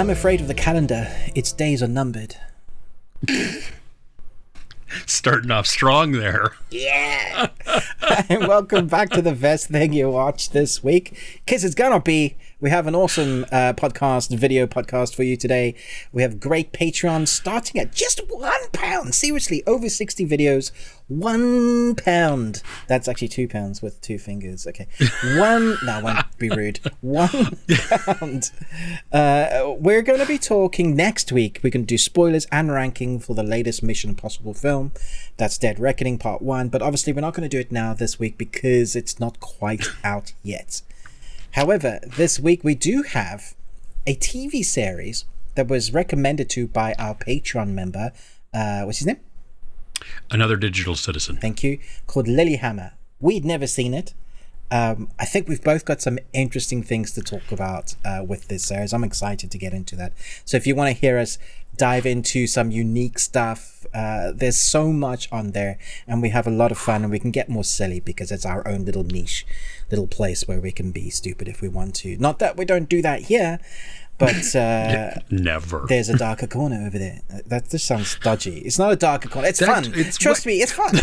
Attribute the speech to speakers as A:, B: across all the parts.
A: I'm afraid of the calendar. Its days are numbered.
B: Starting off strong there.
A: Yeah. And welcome back to the best thing you watched this week. Because it's gonna be, we have an awesome video podcast for you today. We have great Patreon starting at just £1. Seriously, over 60 videos, £1. That's actually £2 with two fingers. Okay. No, I won't be rude. £1. We're going to be talking next week. We're going to do spoilers and ranking for the latest Mission Impossible film. That's Dead Reckoning Part 1. But obviously, we're not going to do it now this week because it's not quite out yet. However, this week we do have a TV series that was recommended to by our Patreon member. What's his name?
B: Another Digital Citizen.
A: Thank you. Called Lilyhammer. We'd never seen it. I think we've both got some interesting things to talk about with this series. I'm excited to get into that. So if you want to hear us dive into some unique stuff, there's so much on there, and we have a lot of fun, and we can get more silly because it's our own little niche, little place where we can be stupid if we want to. Not that we don't do that here, but
B: never.
A: There's a darker corner over there. That just sounds dodgy. It's not a darker corner. It's fun. Trust me, it's fun.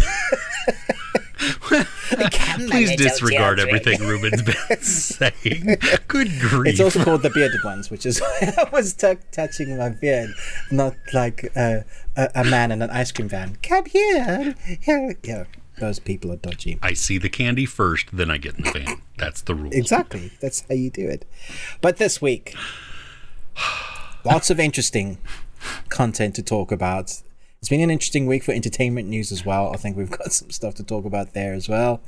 B: Please disregard everything Ruben's been saying. Good grief.
A: It's also called The Bearded Ones, which is why I was touching my beard, not like a man in an ice cream van. Come here. Yeah, those people are dodgy.
B: I see the candy first, then I get in the van. That's the rule.
A: Exactly. That's how you do it. But this week, lots of interesting content to talk about. It's been an interesting week for entertainment news as well. I think we've got some stuff to talk about there as well.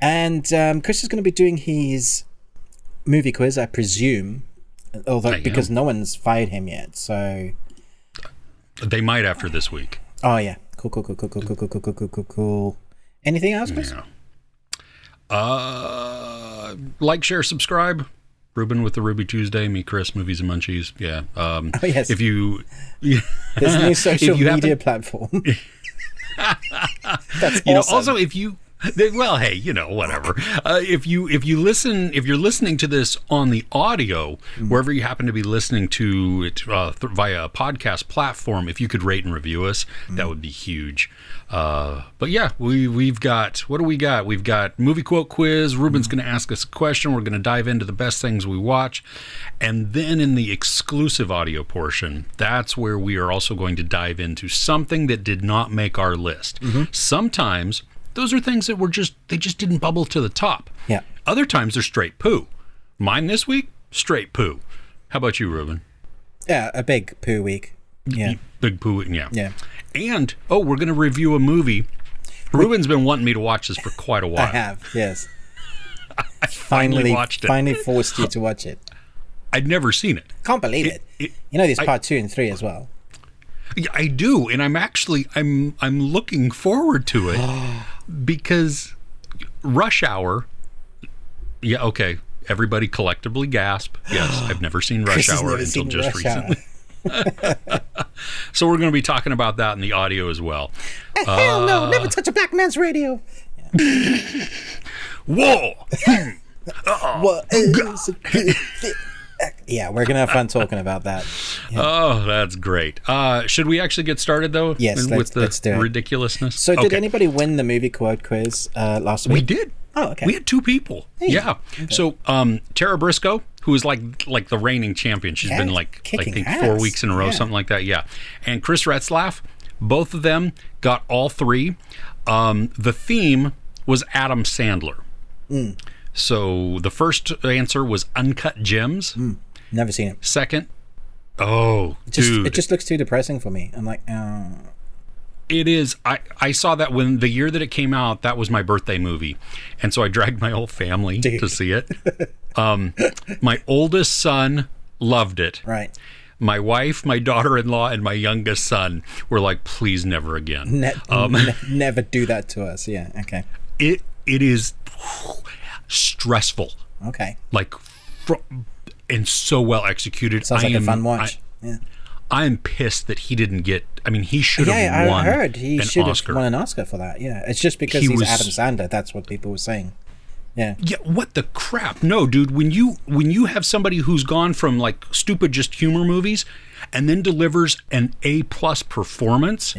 A: And Chris is going to be doing his movie quiz, I presume, although because no one's fired him yet. So
B: they might after this week.
A: Oh yeah, cool. Anything else, Chris?
B: Yeah. Like, share, subscribe. Ruben with the Ruby Tuesday, me, Chris, Movies and Munchies. Yeah.
A: Oh, yes.
B: If you...
A: There's a new social media platform. That's awesome.
B: Also, if you... Well, hey, whatever. If you're listening to this on the audio, wherever you happen to be listening to it via a podcast platform, if you could rate and review us, that would be huge. But yeah, we've got, what do we got? We've got movie quote quiz. Ruben's going to ask us a question. We're going to dive into the best things we watch. And then in the exclusive audio portion, that's where we are also going to dive into something that did not make our list. Sometimes those are things that they just didn't bubble to the top.
A: Yeah.
B: Other times they're straight poo. Mine this week, straight poo. How about you, Ruben?
A: Yeah, a big poo week. Yeah.
B: Big poo week, yeah.
A: Yeah.
B: And, we're going to review a movie. Ruben's been wanting me to watch this for quite a while.
A: I have, yes.
B: I finally watched it.
A: Finally forced you to watch it.
B: I'd never seen it.
A: Can't believe it. There's part 2 and 3 as well.
B: I do, and I'm looking forward to it because Rush Hour. Yeah, okay. Everybody collectively gasp. Yes, I've never seen Rush Hour until just recently. So we're going to be talking about that in the audio as well.
A: Hell no! Never touch a black man's radio.
B: Yeah. Whoa!
A: What is it? Yeah, we're going to have fun talking about that. Yeah.
B: Oh, that's great. Should we actually get started, though?
A: Yes,
B: with
A: let's do it.
B: Ridiculousness?
A: So did anybody win the movie quote quiz last week?
B: We did.
A: Oh, okay.
B: We had 2 people. Hey. Yeah. Okay. So Tara Briscoe, who is like the reigning champion. She's been I think 4 weeks in a row, something like that. Yeah. And Chris Retzlaff, both of them got all 3. The theme was Adam Sandler. So the first answer was Uncut Gems.
A: Never seen it.
B: Second,
A: dude. It just looks too depressing for me. I'm like,
B: It is. I saw that when the year that it came out, that was my birthday movie. And so I dragged my whole family to see it. My oldest son loved it.
A: Right.
B: My wife, my daughter-in-law, and my youngest son were like, please never again.
A: Never do that to us. Yeah, okay.
B: It is stressful.
A: Okay.
B: And so well executed.
A: Sounds like a fun watch. Yeah.
B: I am pissed that he didn't get. I mean, he should have won.
A: I heard he should have won an Oscar for that. Yeah, it's just because he's Adam Sandler. That's what people were saying. Yeah.
B: Yeah, what the crap? No, dude, when you have somebody who's gone from like stupid just humor movies and then delivers an A+ performance,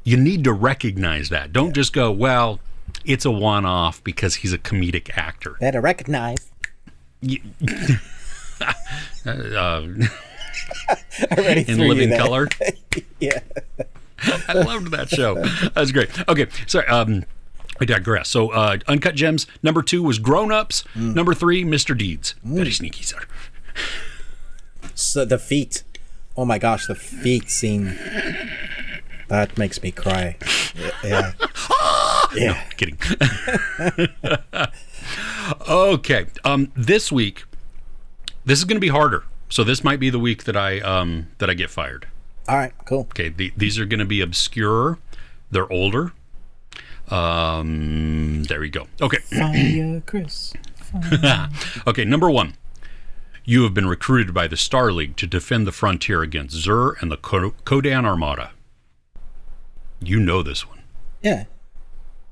B: you need to recognize that. Don't just go, well, it's a one-off because he's a comedic actor.
A: Better recognize.
B: In Living Color.
A: Yeah.
B: I loved that show. That was great. Okay, sorry. I digress. So, Uncut Gems. Number 2 was Grown Ups. Number 3, Mr. Deeds. Very sneaky, sir.
A: So the feet. Oh my gosh, the feet scene. That makes me cry. Yeah. Yeah.
B: No, kidding. Okay. This week, this is going to be harder. So this might be the week that I get fired.
A: All right, cool.
B: Okay, these are going to be obscure. They're older. There we go. Okay.
A: Fire, Chris. Fire.
B: Okay, number 1. You have been recruited by the Star League to defend the frontier against Zur and the Kodan Armada. You know this one.
A: Yeah,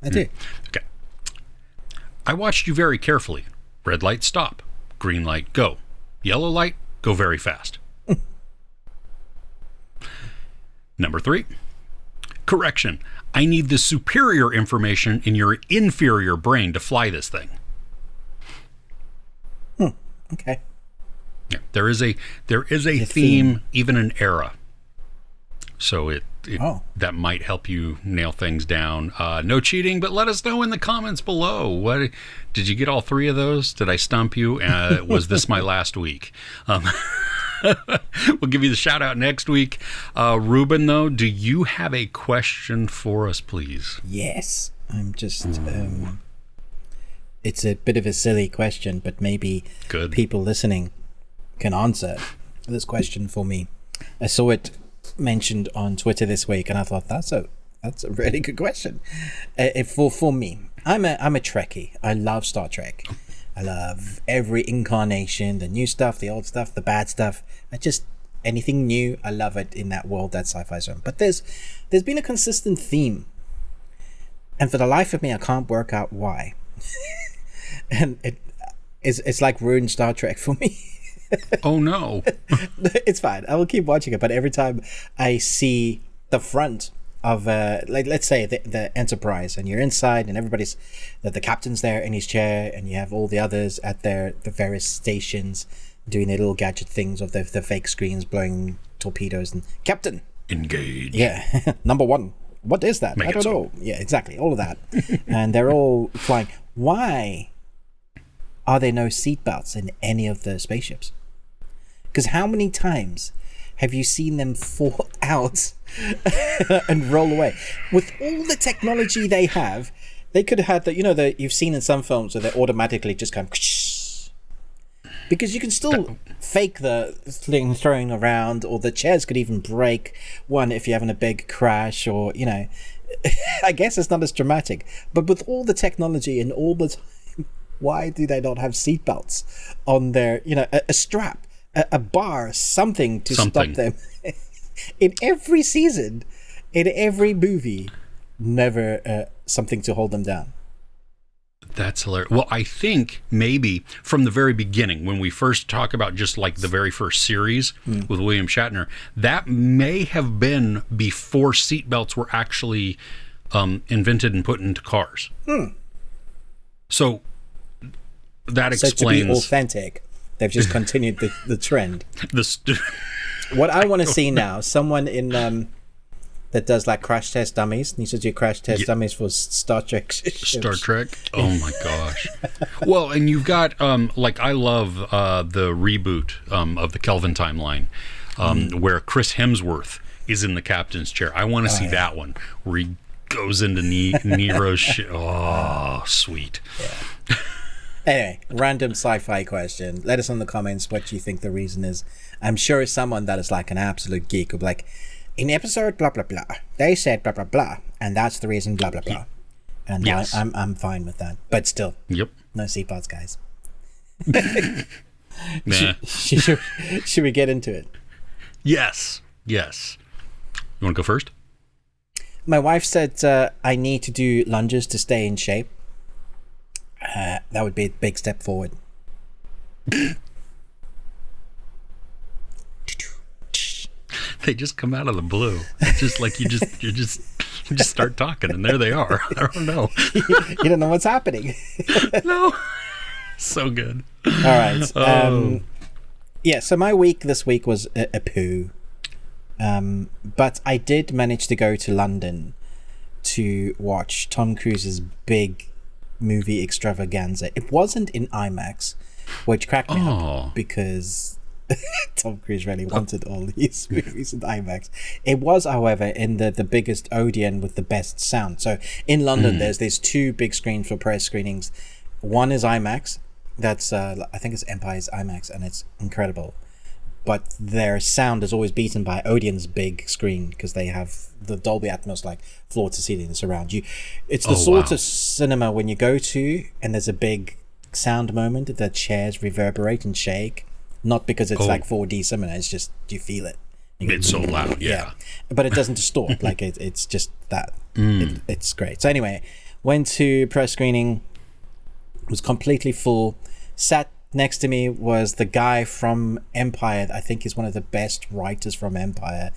A: I do.
B: Okay. I watched you very carefully. Red light, stop. Green light, go. Yellow light, go very fast. Number 3. Correction. I need the superior information in your inferior brain to fly this thing.
A: Okay.
B: Yeah, there is a theme, even an era. So that might help you nail things down. No cheating, but let us know in the comments below. What did you get? All 3 of those? Did I stump you? Was this my last week? We'll give you the shout out next week. Ruben, though, do you have a question for us, please?
A: Yes. I'm just it's a bit of a silly question, but maybe people listening can answer this question for me. I saw it mentioned on Twitter this week, and I thought that's a really good question. For me, I'm a Trekkie. I love Star Trek. I love every incarnation, the new stuff, the old stuff, the bad stuff. Anything new, I love it in that world, that sci-fi zone. But there's been a consistent theme, and for the life of me, I can't work out why. And it's like ruined Star Trek for me.
B: Oh no.
A: It's fine. I will keep watching it, but every time I see the front of let's say the Enterprise, and you're inside, and everybody's the captain's there in his chair, and you have all the others at the various stations doing their little gadget things of the fake screens blowing torpedoes, and Captain
B: engage.
A: Yeah. Number 1. What is that? I don't know. Yeah, exactly. All of that. And they're all flying. Why are there no seatbelts in any of the spaceships? Because how many times have you seen them fall out and roll away? With all the technology they have, they could have had that, you've seen in some films where they automatically just kind of, because you can still fake the thing throwing around, or the chairs could even break one if you're having a big crash, or I guess it's not as dramatic. But with all the technology and all the time, why do they not have seatbelts on their, a strap, a bar, something to stop them? In every season, in every movie, never something to hold them down.
B: That's hilarious. Well, I think maybe from the very beginning, when we first talk about just like the very first series with William Shatner, that may have been before seatbelts were actually invented and put into cars. So that explains.
A: So to be authentic, they've just continued the trend. What I want to see now, someone in that does like crash test dummies, needs to do crash test dummies for Star Trek.
B: Star Trek? Oh my gosh. Well, and you've got I love the reboot of the Kelvin timeline, where Chris Hemsworth is in the captain's chair. I want to see that one where he goes into Nero's shit. Oh, sweet.
A: Yeah. Anyway, random sci-fi question. Let us know in the comments what you think the reason is. I'm sure someone that is like an absolute geek will be like, in episode blah blah blah, they said blah blah blah, and that's the reason blah blah blah. And yes. I'm fine with that. But still, no seatbelts, guys.
B: Nah.
A: Should we get into it?
B: Yes. You want to go first?
A: My wife said I need to do lunges to stay in shape. That would be a big step forward.
B: They just come out of the blue. It's just like you just start talking, and there they are. I don't know.
A: You don't know what's happening.
B: No. So good.
A: All right. Yeah, so my week this week was a poo. But I did manage to go to London to watch Tom Cruise's big movie extravaganza. It wasn't in IMAX, which cracked me up because Tom Cruise really wanted all these movies in IMAX. It was, however, in the biggest Odeon with the best sound. So in London, there's two big screens for press screenings. One is IMAX. That's I think it's Empire's IMAX, and it's incredible. But their sound is always beaten by Odeon's big screen because they have the Dolby Atmos, like floor to ceiling surround you. It's the sort of cinema when you go to and there's a big sound moment, the chairs reverberate and shake. Not because it's like 4D cinema, it's just you feel it.
B: It's so loud, yeah.
A: But it doesn't distort. Like it's just that. It's great. So anyway, went to press screening. Was completely full. Sat next to me was the guy from Empire. I think he's one of the best writers from Empire,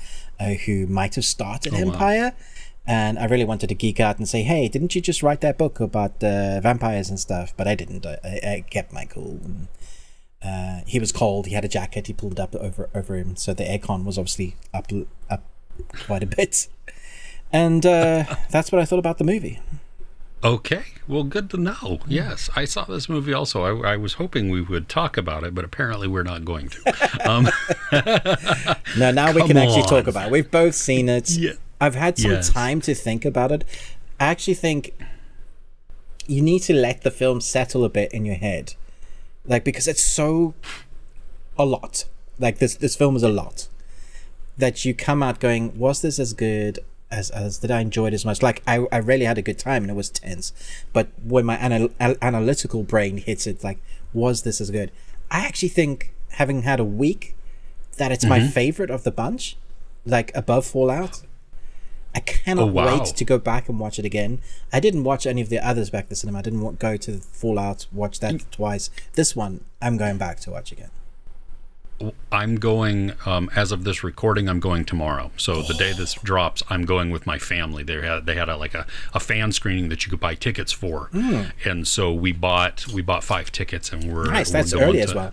A: who might have started Empire. Wow. And I really wanted to geek out and say, hey, didn't you just write that book about vampires and stuff? But I didn't. I kept my cool. And, he was cold. He had a jacket. He pulled it up over him. So the aircon was obviously up quite a bit. And that's what I thought about the movie.
B: Okay, well, good to know. Yes, I saw this movie also. I was hoping we would talk about it, but apparently we're not going to.
A: No, now we can actually talk about it. We've both seen it.
B: Yeah.
A: I've had some time to think about it. I actually think you need to let the film settle a bit in your head. Like, because it's so a lot. Like, this film is a lot. That you come out going, was this as good as did I enjoy it as much? Like, I really had a good time and it was tense. But when my analytical brain hits it, like, was this as good? I actually think, having had a week, that it's my favorite of the bunch. Like, above Fallout. I cannot wait to go back and watch it again. I didn't watch any of the others back to the cinema. I didn't go to Fallout, watch that twice. This one, I'm going back to watch again.
B: I'm going, as of this recording, I'm going tomorrow. So the day this drops, I'm going with my family. They had a fan screening that you could buy tickets for. And so we bought 5 tickets, and we're
A: nice. That's early as well.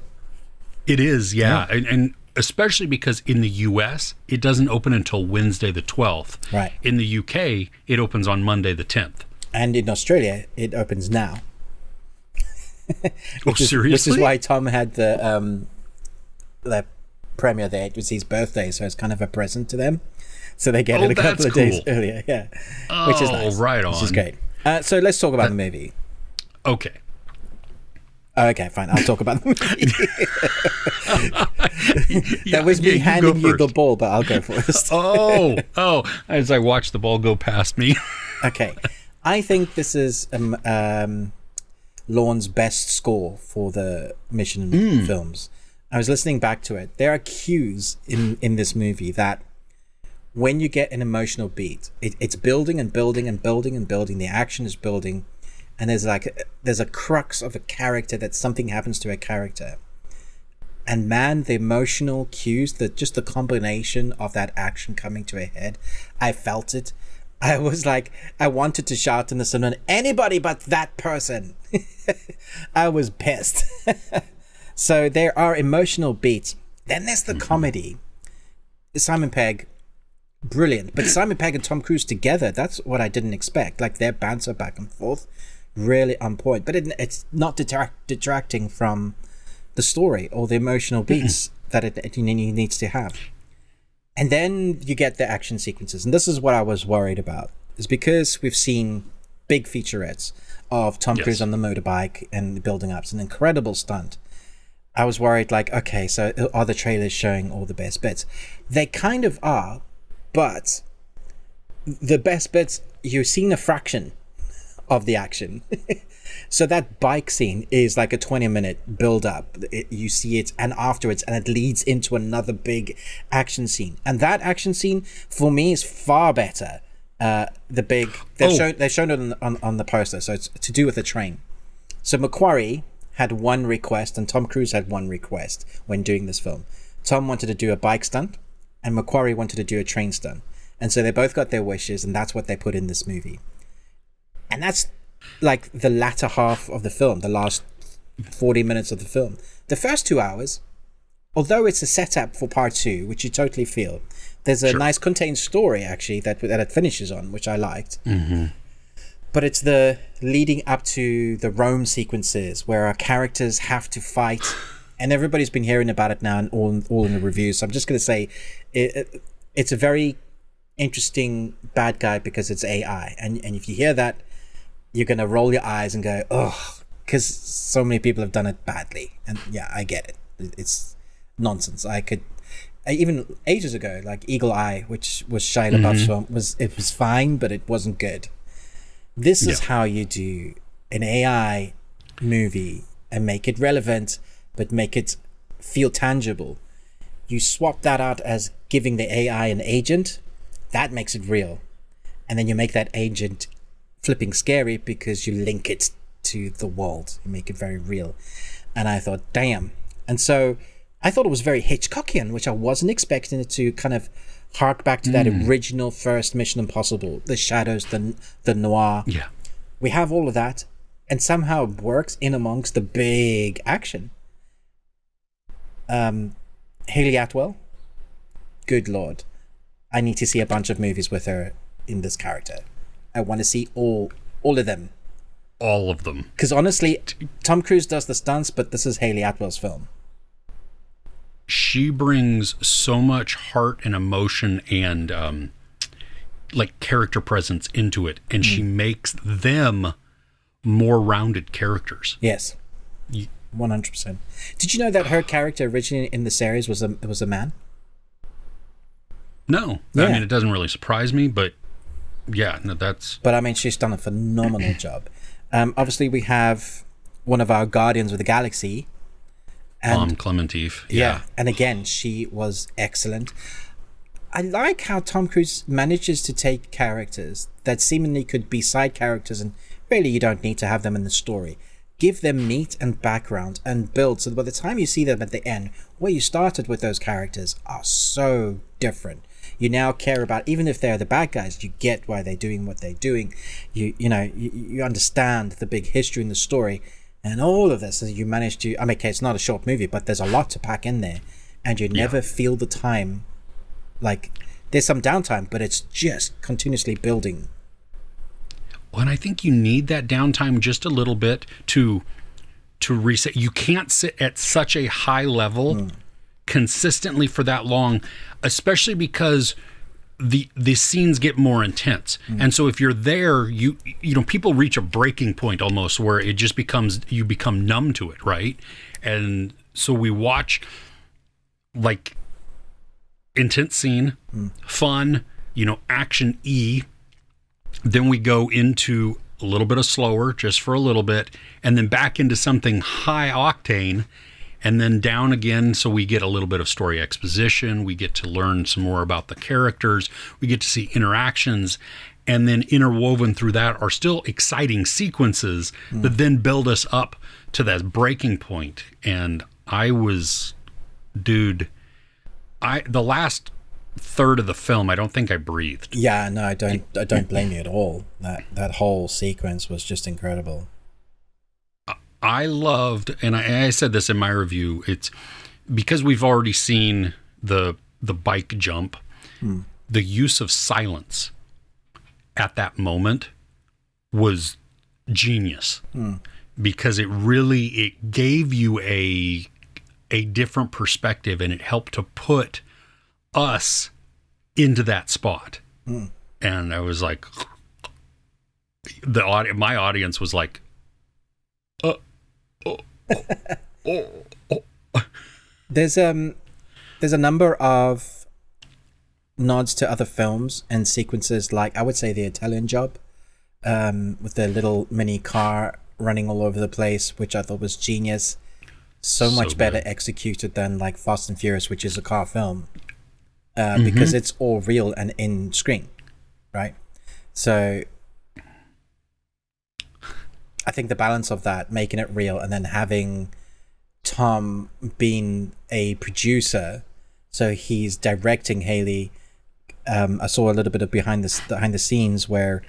B: It is, yeah. And especially because in the US, it doesn't open until Wednesday the 12th.
A: Right.
B: In the UK, it opens on Monday the 10th.
A: And in Australia, it opens now.
B: Seriously?
A: Which is why Tom had the premiere there. It was his birthday, so it's kind of a present to them. So they get it a couple of days earlier. Yeah. Which is nice.
B: Right on.
A: Which is great. So let's talk about the movie.
B: Okay.
A: Okay, fine. I'll talk about the movie. That was me handing you the ball, but I'll go first.
B: Oh! As I watch the ball go past me.
A: Okay. I think this is Lorne's best score for the Mission films. I was listening back to it. There are cues in this movie that when you get an emotional beat, it's building and building and building and building. The action is building. And there's a crux of a character that something happens to a character. And man, the emotional cues, just the combination of that action coming to a head, I felt it. I was like, I wanted to shout in the cinema, anybody but that person. I was pissed. So there are emotional beats. Then there's the comedy. Simon Pegg, brilliant. But Simon Pegg and Tom Cruise together, that's what I didn't expect. Like their banter back and forth, really on point. But it's not detracting from the story or the emotional beats that it needs to have. And then you get the action sequences. And this is what I was worried about. Is because we've seen big featurettes of Tom Cruise on the motorbike and building up. It's an incredible stunt. I was worried, like, okay, so are the trailers showing all the best bits? They kind of are, but the best bits, you've seen a fraction of the action. So that bike scene is like a 20-minute build-up. You see it, and afterwards, and it leads into another big action scene. And that action scene, for me, is far better. They've shown it on the poster, so it's to do with the train. So Macquarie had one request, and Tom Cruise had one request when doing this film. Tom wanted to do a bike stunt, and Macquarie wanted to do a train stunt. And so they both got their wishes, and that's what they put in this movie. And that's like the latter half of the film, the last 40 minutes of the film. The first 2 hours, although it's a setup for part 2, which you totally feel, there's a nice contained story, actually, that it finishes on, which I liked.
B: Mm-hmm.
A: But it's the leading up to the Rome sequences where our characters have to fight. And everybody's been hearing about it now and all in the reviews. So I'm just going to say it's a very interesting bad guy because it's AI. And if you hear that, you're going to roll your eyes and go, oh, because so many people have done it badly. And yeah, I get it. It's nonsense. Even ages ago, like Eagle Eye, which was Shia LaBeouf's film, it was fine, but it wasn't good. This is how you do an AI movie and make it relevant, but make it feel tangible. You swap that out as giving the AI an agent, that makes it real. And then you make that agent flipping scary because you link it to the world. You make it very real. And I thought, damn. And so I thought it was very Hitchcockian, which I wasn't expecting it to kind of hark back to that original first Mission Impossible, the shadows, the noir.
B: Yeah.
A: We have all of that, and somehow it works in amongst the big action. Hayley Atwell, good Lord. I need to see a bunch of movies with her in this character. I want to see all of them.
B: All of them.
A: Because honestly, Tom Cruise does the stunts, but this is Hayley Atwell's film.
B: She brings so much heart and emotion and like character presence into it, and she makes them more rounded characters.
A: Yes, 100%. Did you know that her character originally in the series was a man?
B: No,
A: Yeah.
B: I mean, it doesn't really surprise me, but yeah, no, that's.
A: But I mean, she's done a phenomenal job. Obviously, we have one of our Guardians of the Galaxy.
B: Clementif.
A: Yeah. And again, she was excellent. I like how Tom Cruise manages to take characters that seemingly could be side characters, and really you don't need to have them in the story. Give them meat and background and build, so that by the time you see them at the end, where you started with those characters are so different. You now care about, even if they're the bad guys, you get why they're doing what they're doing. You understand the big history in the story. And all of this, you manage to, I mean, okay, it's not a short movie, but there's a lot to pack in there. And you never feel the time. Like, there's some downtime, but it's just continuously building.
B: Well, and I think you need that downtime just a little bit to reset. You can't sit at such a high level consistently for that long, especially because the scenes get more intense. And so if you're there, you know, people reach a breaking point almost where it just becomes, you become numb to it, right? And so we watch like intense scene, fun, you know, action then we go into a little bit of slower just for a little bit, and then back into something high octane, and then down again, so we get a little bit of story exposition, we get to learn some more about the characters, we get to see interactions, and then interwoven through that are still exciting sequences that then build us up to that breaking point. And the last third of the film, I don't think I breathed.
A: Yeah, no, I don't blame you at all. That whole sequence was just incredible.
B: I loved, and I said this in my review, it's because we've already seen the bike jump, the use of silence at that moment was genius, because it gave you a different perspective, and it helped to put us into that spot. And I was like, my audience was like,
A: There's a number of nods to other films and sequences, like I would say the Italian Job, with the little mini car running all over the place, which I thought was genius. So much better executed than like Fast and Furious, which is a car film, because it's all real and in screen, right? So I think the balance of that, making it real, and then having Tom being a producer, so he's directing Haley. I saw a little bit of behind the scenes where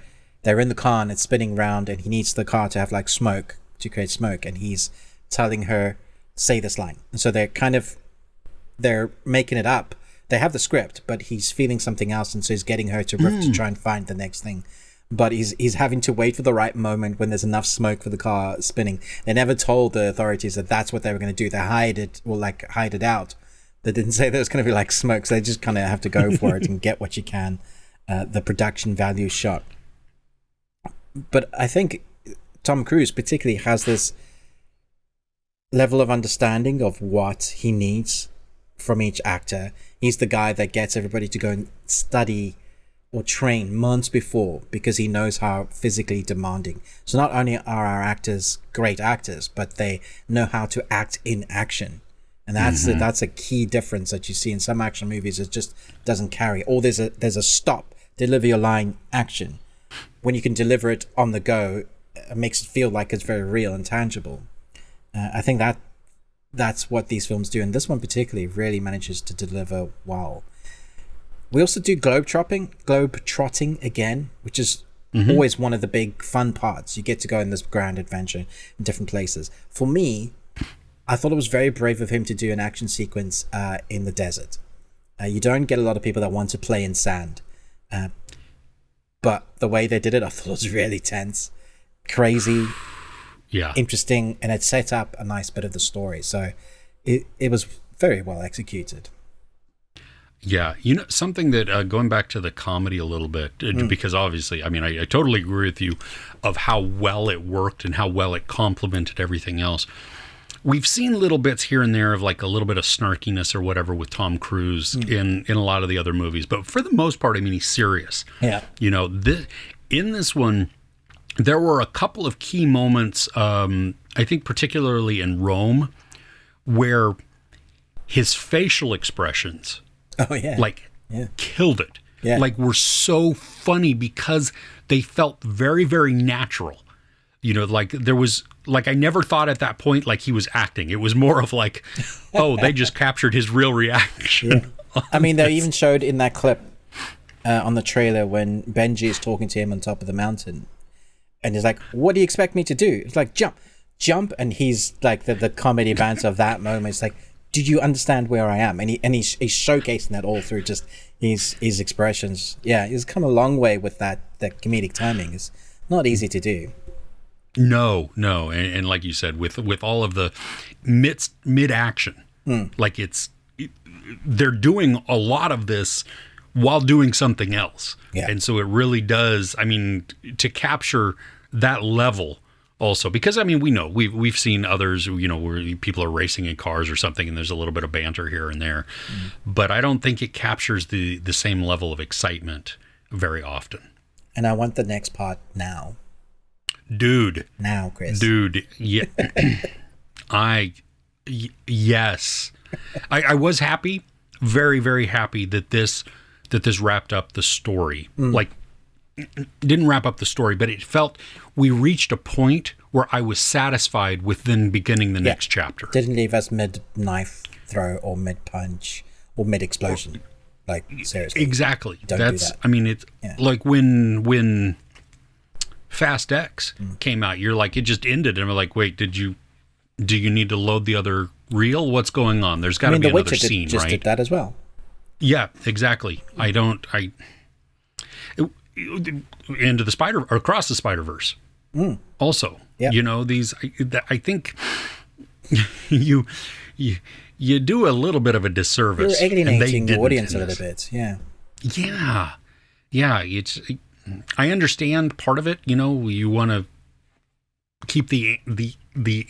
A: they're in the car and it's spinning around, and he needs the car to have like smoke to create smoke, and he's telling her, say this line. And so they're making it up. They have the script, but he's feeling something else, and so he's getting her to riff to try and find the next thing. But he's having to wait for the right moment when there's enough smoke for the car spinning. They never told the authorities that that's what they were going to do. They hide it out. They didn't say there was going to be like smoke, so they just kind of have to go for it and get what you can. The production value shot. But I think Tom Cruise particularly has this level of understanding of what he needs from each actor. He's the guy that gets everybody to go and study or train months before, because he knows how physically demanding. So not only are our actors great actors, but they know how to act in action. And that's a key difference that you see in some action movies. It just doesn't carry. Or there's a stop, deliver your line, action. When you can deliver it on the go, it makes it feel like it's very real and tangible. I think that's what these films do, and this one particularly really manages to deliver well. We also do globe-trotting again, which is always one of the big fun parts. You get to go in this grand adventure in different places. For me, I thought it was very brave of him to do an action sequence in the desert. You don't get a lot of people that want to play in sand. But the way they did it, I thought was really tense, crazy, interesting, and it set up a nice bit of the story. So it was very well executed.
B: Yeah, something that, going back to the comedy a little bit, because obviously, I mean, I totally agree with you of how well it worked and how well it complemented everything else. We've seen little bits here and there of like a little bit of snarkiness or whatever with Tom Cruise in a lot of the other movies, but for the most part, I mean, he's serious.
A: Yeah.
B: In this one, there were a couple of key moments, I think particularly in Rome, where his facial expressions killed it.
A: Yeah.
B: Like, were so funny because they felt very, very natural. Like there was, like, I never thought at that point like he was acting. It was more of like, oh, they just captured his real reaction.
A: Yeah. I mean, they even showed in that clip on the trailer when Benji is talking to him on top of the mountain, and he's like, "What do you expect me to do?" It's like, jump, and he's like the comedy banter of that moment. It's like, "Did you understand where I am?" And he's showcasing that all through just his expressions. Yeah, he's come a long way with that comedic timing. It's not easy to do.
B: No, and like you said, with all of the mid action, like they're doing a lot of this while doing something else, and so it really does. I mean, to capture that level also, because I mean, we've seen others, where people are racing in cars or something, and there's a little bit of banter here and there, but I don't think it captures the same level of excitement very often.
A: And I want the next part now.
B: Dude.
A: Now, Chris.
B: Dude. Yeah. Yes. I was happy, very, very happy that this wrapped up the story. Like, didn't wrap up the story, but it felt we reached a point where I was satisfied with then beginning the next chapter.
A: Didn't leave us mid-knife throw or mid-punch or mid-explosion. Like, seriously.
B: Exactly.
A: Don't do that.
B: I mean, it's like when Fast X came out, you're like, it just ended, and we're like, wait, do you need to load the other reel? What's going on? There's got to be another scene, right?
A: Did that as well.
B: Yeah, exactly. Into the across the Spider-Verse. Also, these, I think you do a little bit of a disservice.
A: You're alienating the audience a little bit. Yeah.
B: I understand part of it. You want to keep the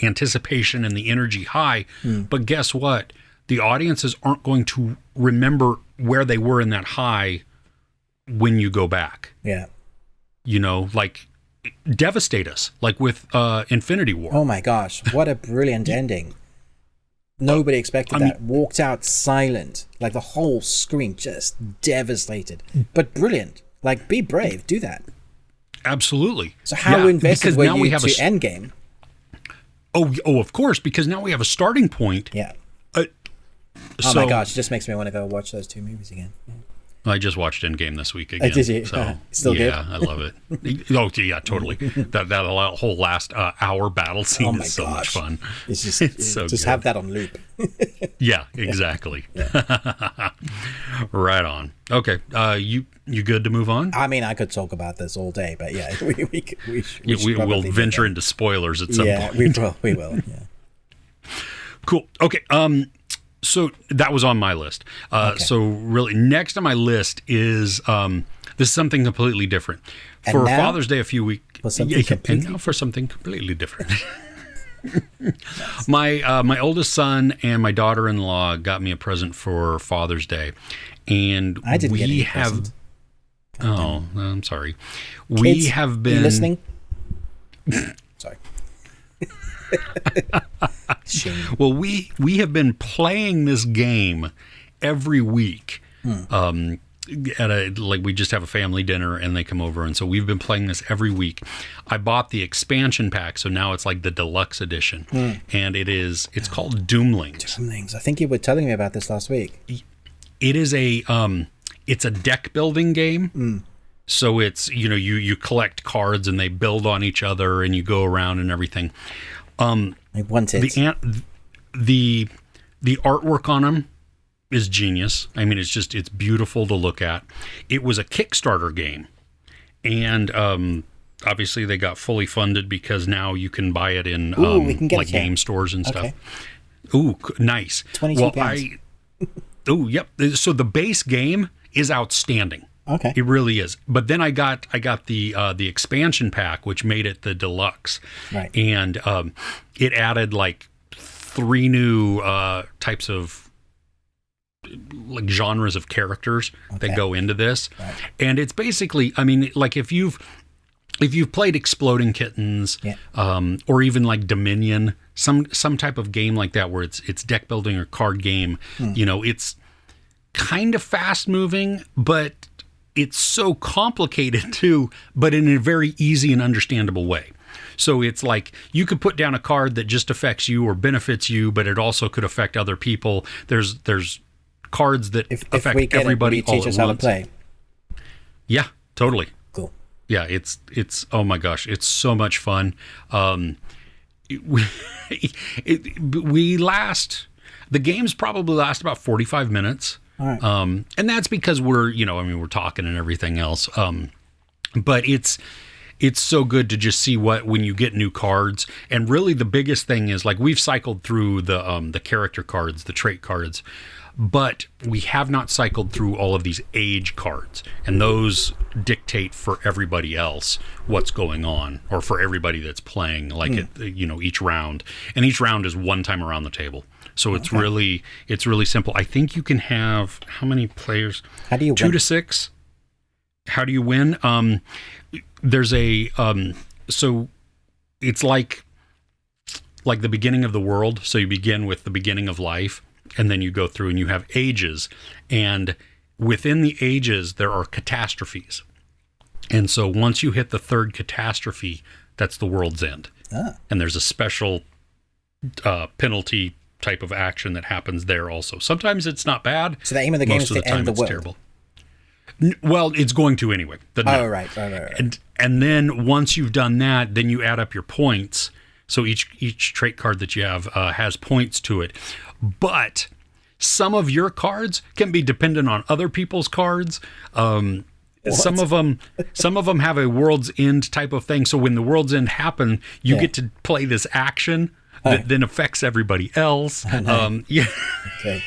B: anticipation and the energy high, but guess what? The audiences aren't going to remember where they were in that high when you go back.
A: Yeah.
B: Like, devastate us, like with Infinity War.
A: Oh my gosh, what a brilliant ending. Nobody expected that. Walked out silent, like the whole screen just devastated, but brilliant. Like, be brave, do that.
B: Absolutely.
A: So how invested were you to
B: have
A: Endgame?
B: Oh, of course, because now we have a starting point.
A: Yeah.
B: Oh
A: my gosh, it just makes me want to go watch those 2 movies again. Yeah.
B: I just watched Endgame this week again.
A: Did you?
B: So,
A: Still good?
B: Yeah, I love it. Oh, yeah, totally. that whole last hour battle scene is so much fun.
A: It's so just good. Have that on loop.
B: Yeah, exactly.
A: Yeah.
B: Right on. Okay, you good to move on?
A: I mean, I could talk about this all day, but yeah,
B: we will venture into spoilers at some point.
A: Yeah, we will. Yeah.
B: Cool. Okay. So that was on my list. So really, next on my list is this is something completely different. For Father's Day a few weeks. And now for something completely different. My oldest son and my daughter-in-law got me a present for Father's Day, and
A: I didn't get any present.
B: Oh, I'm sorry.
A: Kids,
B: we have been
A: are you listening. Sorry.
B: Well, we have been playing this game every week. We just have a family dinner and they come over, and so we've been playing this every week. I bought the expansion pack, so now it's like the deluxe edition, and it's called Doomlings.
A: Doomlings. I think you were telling me about this last week.
B: It is it's a deck building game. So it's you collect cards and they build on each other and you go around and everything.
A: I want it.
B: The artwork on them is genius. I mean, it's beautiful to look at. It was a Kickstarter game, and obviously they got fully funded because now you can buy it in game stores and stuff. Ooh, nice. £22. Oh, yep. So the base game is outstanding.
A: Okay.
B: It really is. But then I got the expansion pack, which made it the deluxe.
A: Right.
B: And it added like 3 new types of like genres of characters that go into this. Right. And it's basically, I mean, like if you've played Exploding Kittens, or even like Dominion, some type of game like that where it's deck building or card game, it's kind of fast moving, but it's so complicated too, but in a very easy and understandable way. So it's like you could put down a card that just affects you or benefits you, but it also could affect other people. There's cards that affect everybody all at once. Teach us how to play. Yeah, totally.
A: Cool.
B: Yeah, it's oh my gosh, it's so much fun. The games probably last about 45 minutes.
A: All right.
B: And that's because we're talking and everything else. But it's so good to just see when you get new cards. And really the biggest thing is like we've cycled through the character cards, the trait cards, but we have not cycled through all of these age cards, and those dictate for everybody else what's going on, or for everybody that's playing each round, and each round is one time around the table. So it's really simple. I think you can have how many players?
A: How do you
B: 2 to 6? How do you win? There's so it's like the beginning of the world. So you begin with the beginning of life, and then you go through and you have ages, and within the ages there are catastrophes. And so once you hit the 3rd catastrophe, that's the world's end. And there's a special penalty type of action that happens there also. Sometimes it's not bad.
A: So the aim of the game is to end the world.
B: Terrible. Well, it's going to anyway.
A: Right.
B: And then once you've done that, then you add up your points. So each trait card that you have has points to it. But some of your cards can be dependent on other people's cards. Some of them have a world's end type of thing. So when the world's end happen, you get to play this action that then affects everybody else. Okay.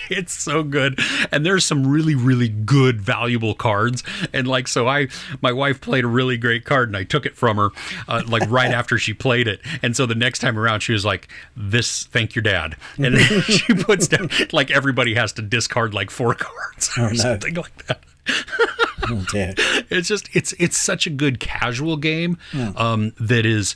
B: It's so good. And there's some really, really good, valuable cards. And like, so my wife played a really great card and I took it from her, right after she played it. And so the next time around, she was like, thank your dad. And then she puts down, like everybody has to discard like 4 cards or something like that.
A: Oh, dear.
B: It's just, it's such a good casual game that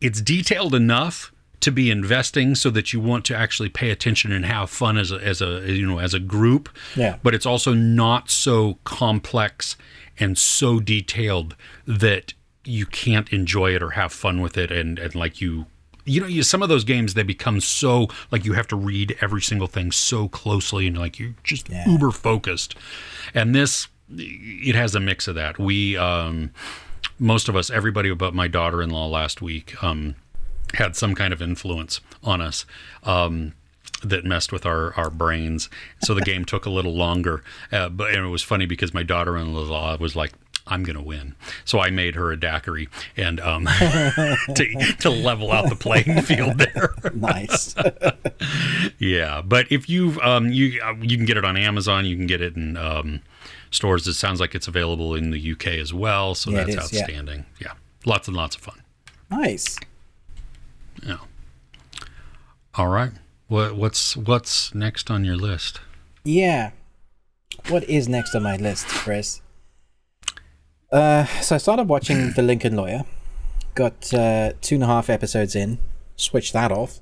B: it's detailed enough to be investing so that you want to actually pay attention and have fun as a group.
A: Yeah.
B: But it's also not so complex and so detailed that you can't enjoy it or have fun with it, and like some of those games, they become so like you have to read every single thing so closely, and like you're just uber focused. And this, it has a mix of that. We most of us, everybody but my daughter-in-law last week, had some kind of influence on us that messed with our brains. So the game took a little longer, and it was funny because my daughter-in-law was like, I'm going to win. So I made her a daiquiri and to level out the playing field there.
A: Nice.
B: Yeah, but if you can get it on Amazon, you can get it in stores. It sounds like it's available in the UK as well, so that's outstanding. Yeah, lots and lots of fun.
A: Nice.
B: Yeah. All right. What's next on your list?
A: Yeah. What is next on my list, Chris? So I started watching The Lincoln Lawyer. Got 2.5 episodes in. Switched that off.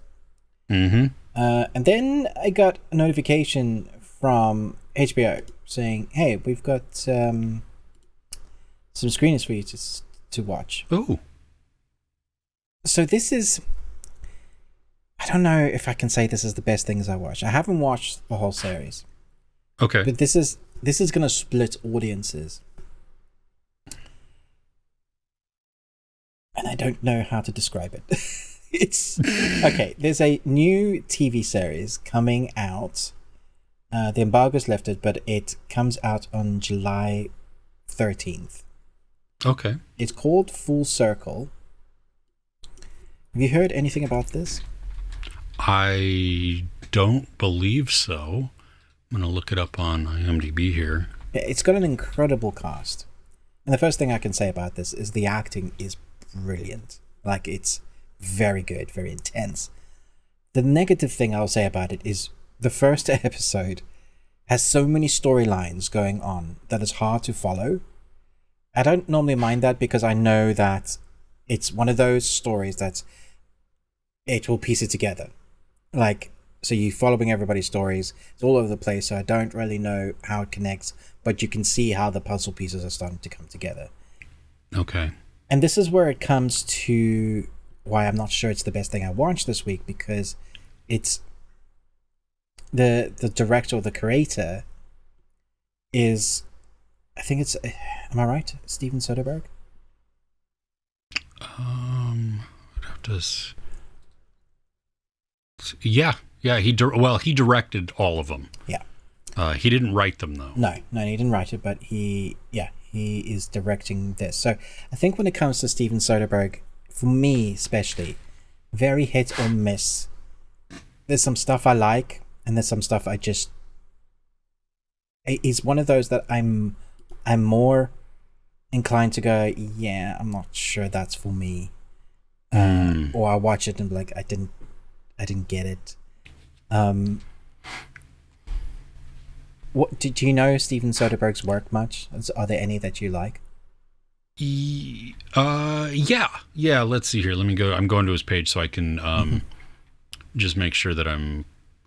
B: Mm-hmm.
A: And then I got a notification from HBO saying, "Hey, we've got some screeners for you to watch."
B: Ooh. So
A: this is... I don't know if I can say this is the best things I watched. I haven't watched the whole series.
B: Okay.
A: But this is going to split audiences. And I don't know how to describe it. It's... Okay, there's a new TV series coming out. The embargo's lifted, but it comes out on July 13th.
B: Okay.
A: It's called Full Circle. Have you heard anything about this?
B: I don't believe so. I'm going to look it up on IMDb here.
A: It's got an incredible cast. And the first thing I can say about this is the acting is brilliant. Like, it's very good, very intense. The negative thing I'll say about it is the first episode has so many storylines going on that it's hard to follow. I don't normally mind that because I know that it's one of those stories that it will piece it together. Like, so you're following everybody's stories. It's all over the place, so I don't really know how it connects, but you can see how the puzzle pieces are starting to come together.
B: Okay.
A: And this is where it comes to why I'm not sure it's the best thing I watched this week, because it's the director or the creator is, I think it's, am I right? Steven Soderbergh?
B: Yeah. He directed all of them.
A: Yeah.
B: He didn't write them though.
A: No, he didn't write it, but he is directing this. So I think when it comes to Steven Soderbergh, for me especially, very hit or miss. There's some stuff I like, and there's some stuff I just... He's one of those that I'm more inclined to go, yeah, I'm not sure that's for me. Or I watch it and be like, I didn't get it. What do you know Steven Soderbergh's work much? Are there any that you like?
B: Yeah. Let's see here. Let me go. I'm going to his page so I can just make sure that I'm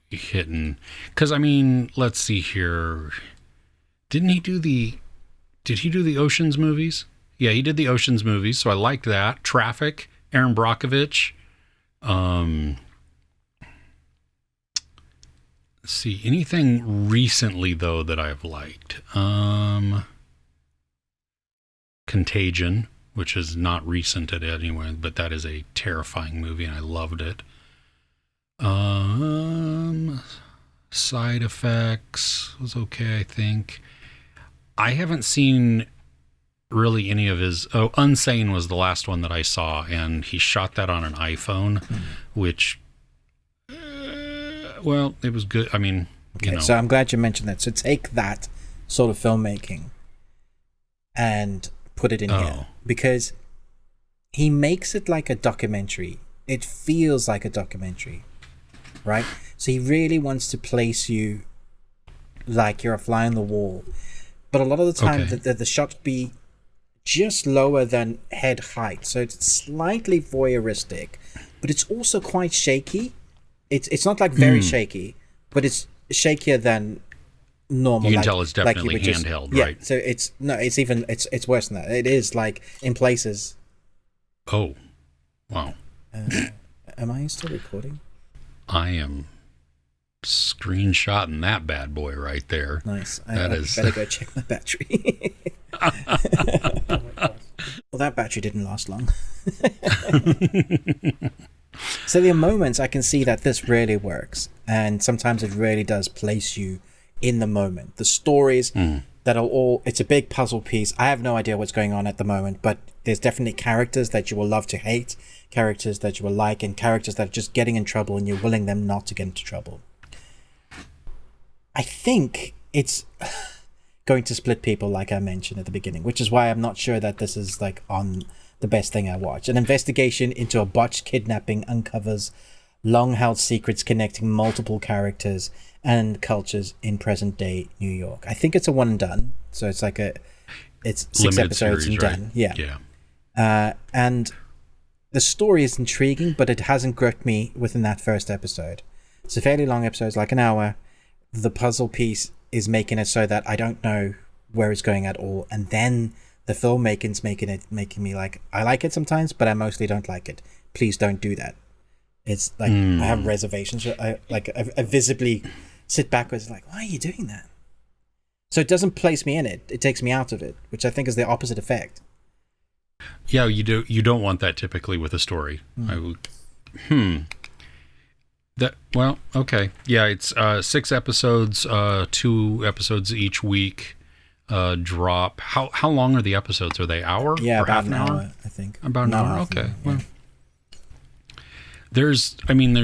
B: hitting. Because I mean, let's see here. Did he do the Ocean's movies? Yeah, he did the Ocean's movies, so I liked that. Traffic, Aaron Brockovich. Let's see, anything recently though that I've liked. Contagion, which is not recent at anyway, but that is a terrifying movie and I loved it. Side Effects was okay, I think. I haven't seen really any of his... Oh, Unsane was the last one that I saw, and he shot that on an iPhone, which... well, it was good. I mean, you know.
A: So I'm glad you mentioned that. So take that sort of filmmaking and put it in here. Because he makes it like a documentary. It feels like a documentary, right? So he really wants to place you like you're a fly on the wall. But a lot of the time, the shots be just lower than head height. So it's slightly voyeuristic, but it's also quite shaky. It's not like very shaky, but it's shakier than normal.
B: You can tell it's definitely handheld, right?
A: So it's worse than that. It is like in places
B: Oh, wow.
A: Am I still recording?
B: I am screenshotting that bad boy right there.
A: Nice. I better go check my battery. Well, that battery didn't last long. So there are moments I can see that this really works, and sometimes it really does place you in the moment. The stories that are all, it's a big puzzle piece. I have no idea what's going on at the moment, but there's definitely characters that you will love to hate, characters that you will like, and characters that are just getting in trouble and you're willing them not to get into trouble. I think it's going to split people, like I mentioned at the beginning, which is why I'm not sure that this is like on the best thing I watch. An investigation into a botched kidnapping uncovers long-held secrets connecting multiple characters and cultures in present-day New York. I think it's a one and done, so it's like it's 6
B: Limited
A: episodes
B: series,
A: and
B: right?
A: done. Yeah. And the story is intriguing, but it hasn't gripped me within that first episode. It's a fairly long episode, it's like an hour. The puzzle piece is making it so that I don't know where it's going at all, and then the filmmaking's making me like, I like it sometimes, but I mostly don't like it. Please don't do that. It's like I have reservations. I visibly sit backwards, like, why are you doing that? So it doesn't place me in it. It takes me out of it, which I think is the opposite effect.
B: Yeah, you don't want that typically with a story. Well, okay. Yeah, it's 6 episodes, 2 episodes each week. Drop. How long are the episodes? Are they hour?
A: Yeah,
B: or
A: about
B: half
A: an hour, I think.
B: About an hour. Okay. Well, there's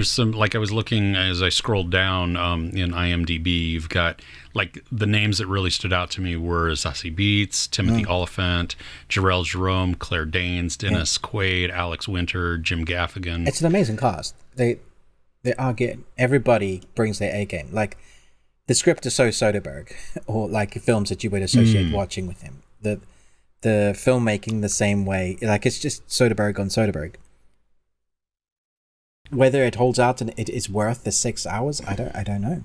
B: some, like I was looking as I scrolled down in IMDb. You've got like the names that really stood out to me were Zazie Beetz, Timothy Olyphant, Jarrell Jerome, Claire Danes, Dennis Quaid, Alex Winter, Jim Gaffigan.
A: It's an amazing cast. They are good. Everybody brings their A game. Like, the script is so Soderbergh, or like films that you would associate watching with him. The filmmaking the same way, like it's just Soderbergh on Soderbergh. Whether it holds out and it is worth the 6 hours, I don't know.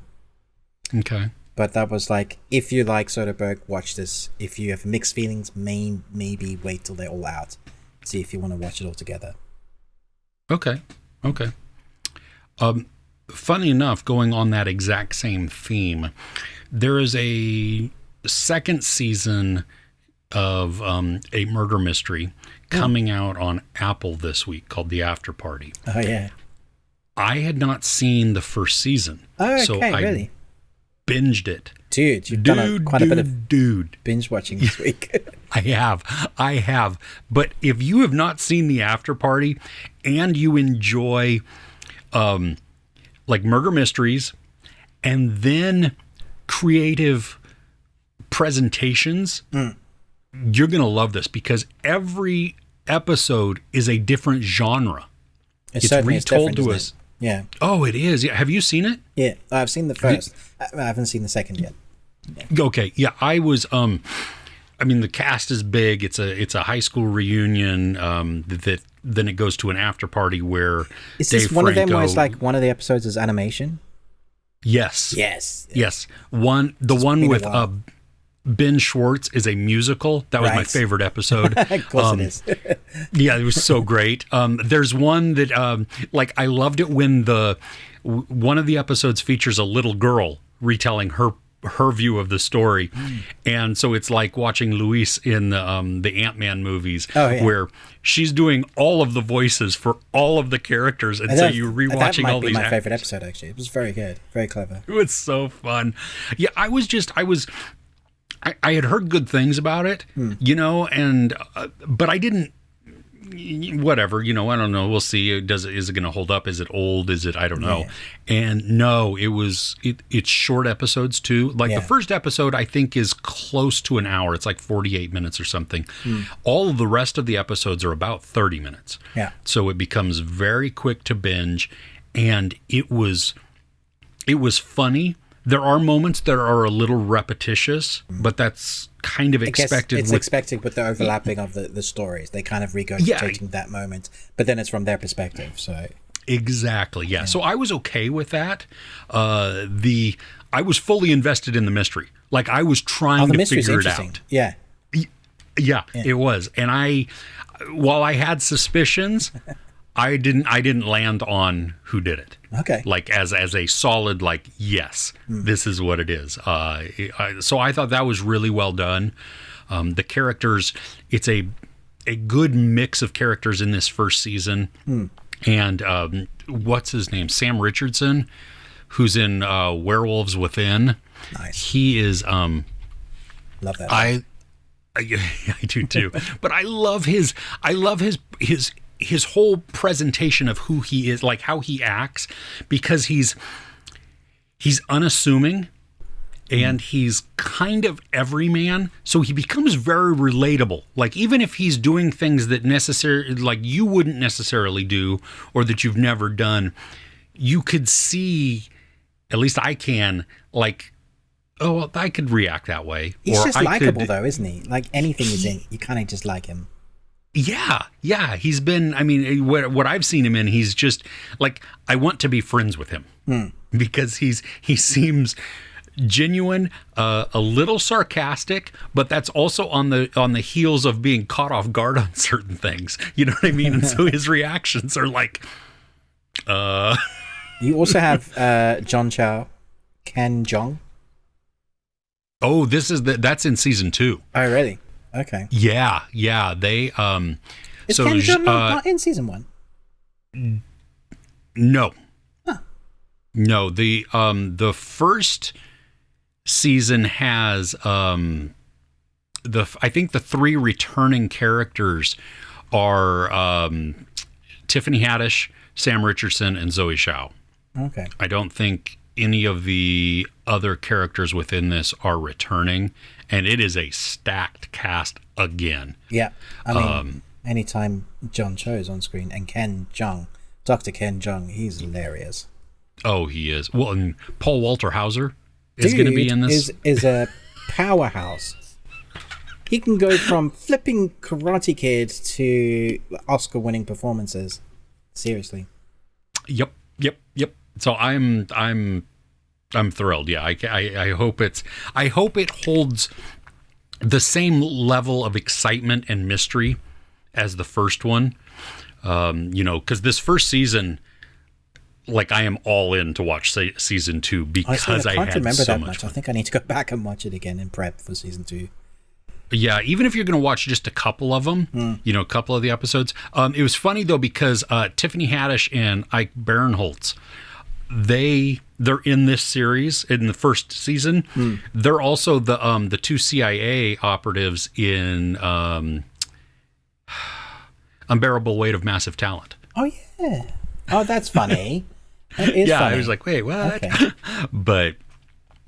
B: Okay.
A: But that was like, if you like Soderbergh, watch this. If you have mixed feelings, maybe wait till they're all out. See if you want to watch it all together.
B: Okay. Funny enough, going on that exact same theme, there is a second season of a murder mystery coming out on Apple this week called The Afterparty.
A: Oh, yeah.
B: I had not seen the first season.
A: Oh, okay,
B: so I
A: really?
B: Binged it.
A: Dude, you've done quite a bit of binge watching this week.
B: I have. But if you have not seen The Afterparty and you enjoy like murder mysteries and then creative presentations, you're going to love this because every episode is a different genre.
A: It's retold to us. Yeah.
B: Oh, it is. Yeah. Have you seen it?
A: Yeah, I've seen the first. I haven't seen the second yet.
B: Yeah. Okay. Yeah, I was. I mean, the cast is big. It's a high school reunion. That then it goes to an after party where
A: is this one of them where it's like one of the episodes is animation?
B: Yes.
A: Yes.
B: One with Ben Schwartz is a musical. That was my favorite episode.
A: Of course it is.
B: Yeah, it was so great. There's one that like I loved it when one of the episodes features a little girl retelling her view of the story, and so it's like watching Luis in the Ant-Man movies, where she's doing all of the voices for all of the characters, and so you're rewatching all these.
A: That might be my favorite episode. Actually, it was very good, very clever.
B: It was so fun. Yeah, I had heard good things about it, and but I didn't. Whatever, I don't know. We'll see. Is it going to hold up? Is it old? Is it? I don't know. Yeah. And no, it's short episodes too. Like the first episode, I think is close to an hour. It's like 48 minutes or something. All of the rest of the episodes are about 30 minutes.
A: Yeah.
B: So it becomes very quick to binge, and it was funny. There are moments that are a little repetitious, but that's kind of expected.
A: It's expected with the overlapping of the stories. They kind of regurgitating that moment, but then it's from their perspective. So
B: exactly, yeah. So I was okay with that. I was fully invested in the mystery. Like I was trying to figure it out.
A: Yeah.
B: Yeah, it was. And while I had suspicions, I didn't land on who did it.
A: Okay.
B: Like as a solid, like, yes, this is what it is. So I thought that was really well done. The characters, it's a good mix of characters in this first season. And what's his name? Sam Richardson, who's in Werewolves Within.
A: Nice.
B: He is.
A: Love that.
B: I do too. But I love his whole presentation of who he is, like how he acts, because he's unassuming and he's kind of everyman, so he becomes very relatable. Like even if he's doing things that like you wouldn't necessarily do or that you've never done, you could see, at least I can, like, oh, well, I could react that way.
A: He's just likable though, isn't he? Like anything he's in, you kind of just like him.
B: Yeah. He's been, I mean, what I've seen him in, he's just like, I want to be friends with him because he seems genuine, a little sarcastic, but that's also on the heels of being caught off guard on certain things. You know what I mean? And so his reactions are like,
A: You also have John Cho, Ken Jeong.
B: Oh, that's in season 2.
A: Oh, really? Okay.
B: Yeah. They
A: Is Ken Jeong not in season 1?
B: No.
A: Huh.
B: No, the first season has I think the 3 returning characters are Tiffany Haddish, Sam Richardson, and Zoe Chao.
A: Okay.
B: I don't think any of the other characters within this are returning, and it is a stacked cast again.
A: Yeah. I mean, anytime John Cho is on screen, and Ken Jeong, Dr. Ken Jeong, he's hilarious.
B: Oh, he is. Well, and Paul Walter Hauser is going to be in this.
A: Is a powerhouse. He can go from flipping Karate Kid to Oscar-winning performances. Seriously.
B: Yep. So I'm thrilled. Yeah, I hope it holds the same level of excitement and mystery as the first one. Because this first season, like, I am all in to watch season 2 because I can't remember so that much.
A: I think I need to go back and watch it again in prep for season 2.
B: Yeah, even if you're going to watch just a couple of them, a couple of the episodes. It was funny though because Tiffany Haddish and Ike Barinholtz, they're in this series in the first season. They're also the 2 CIA operatives in Unbearable Weight of Massive Talent.
A: Oh yeah. Oh, that's funny. That is funny.
B: I was like, wait, what?
A: Okay.
B: But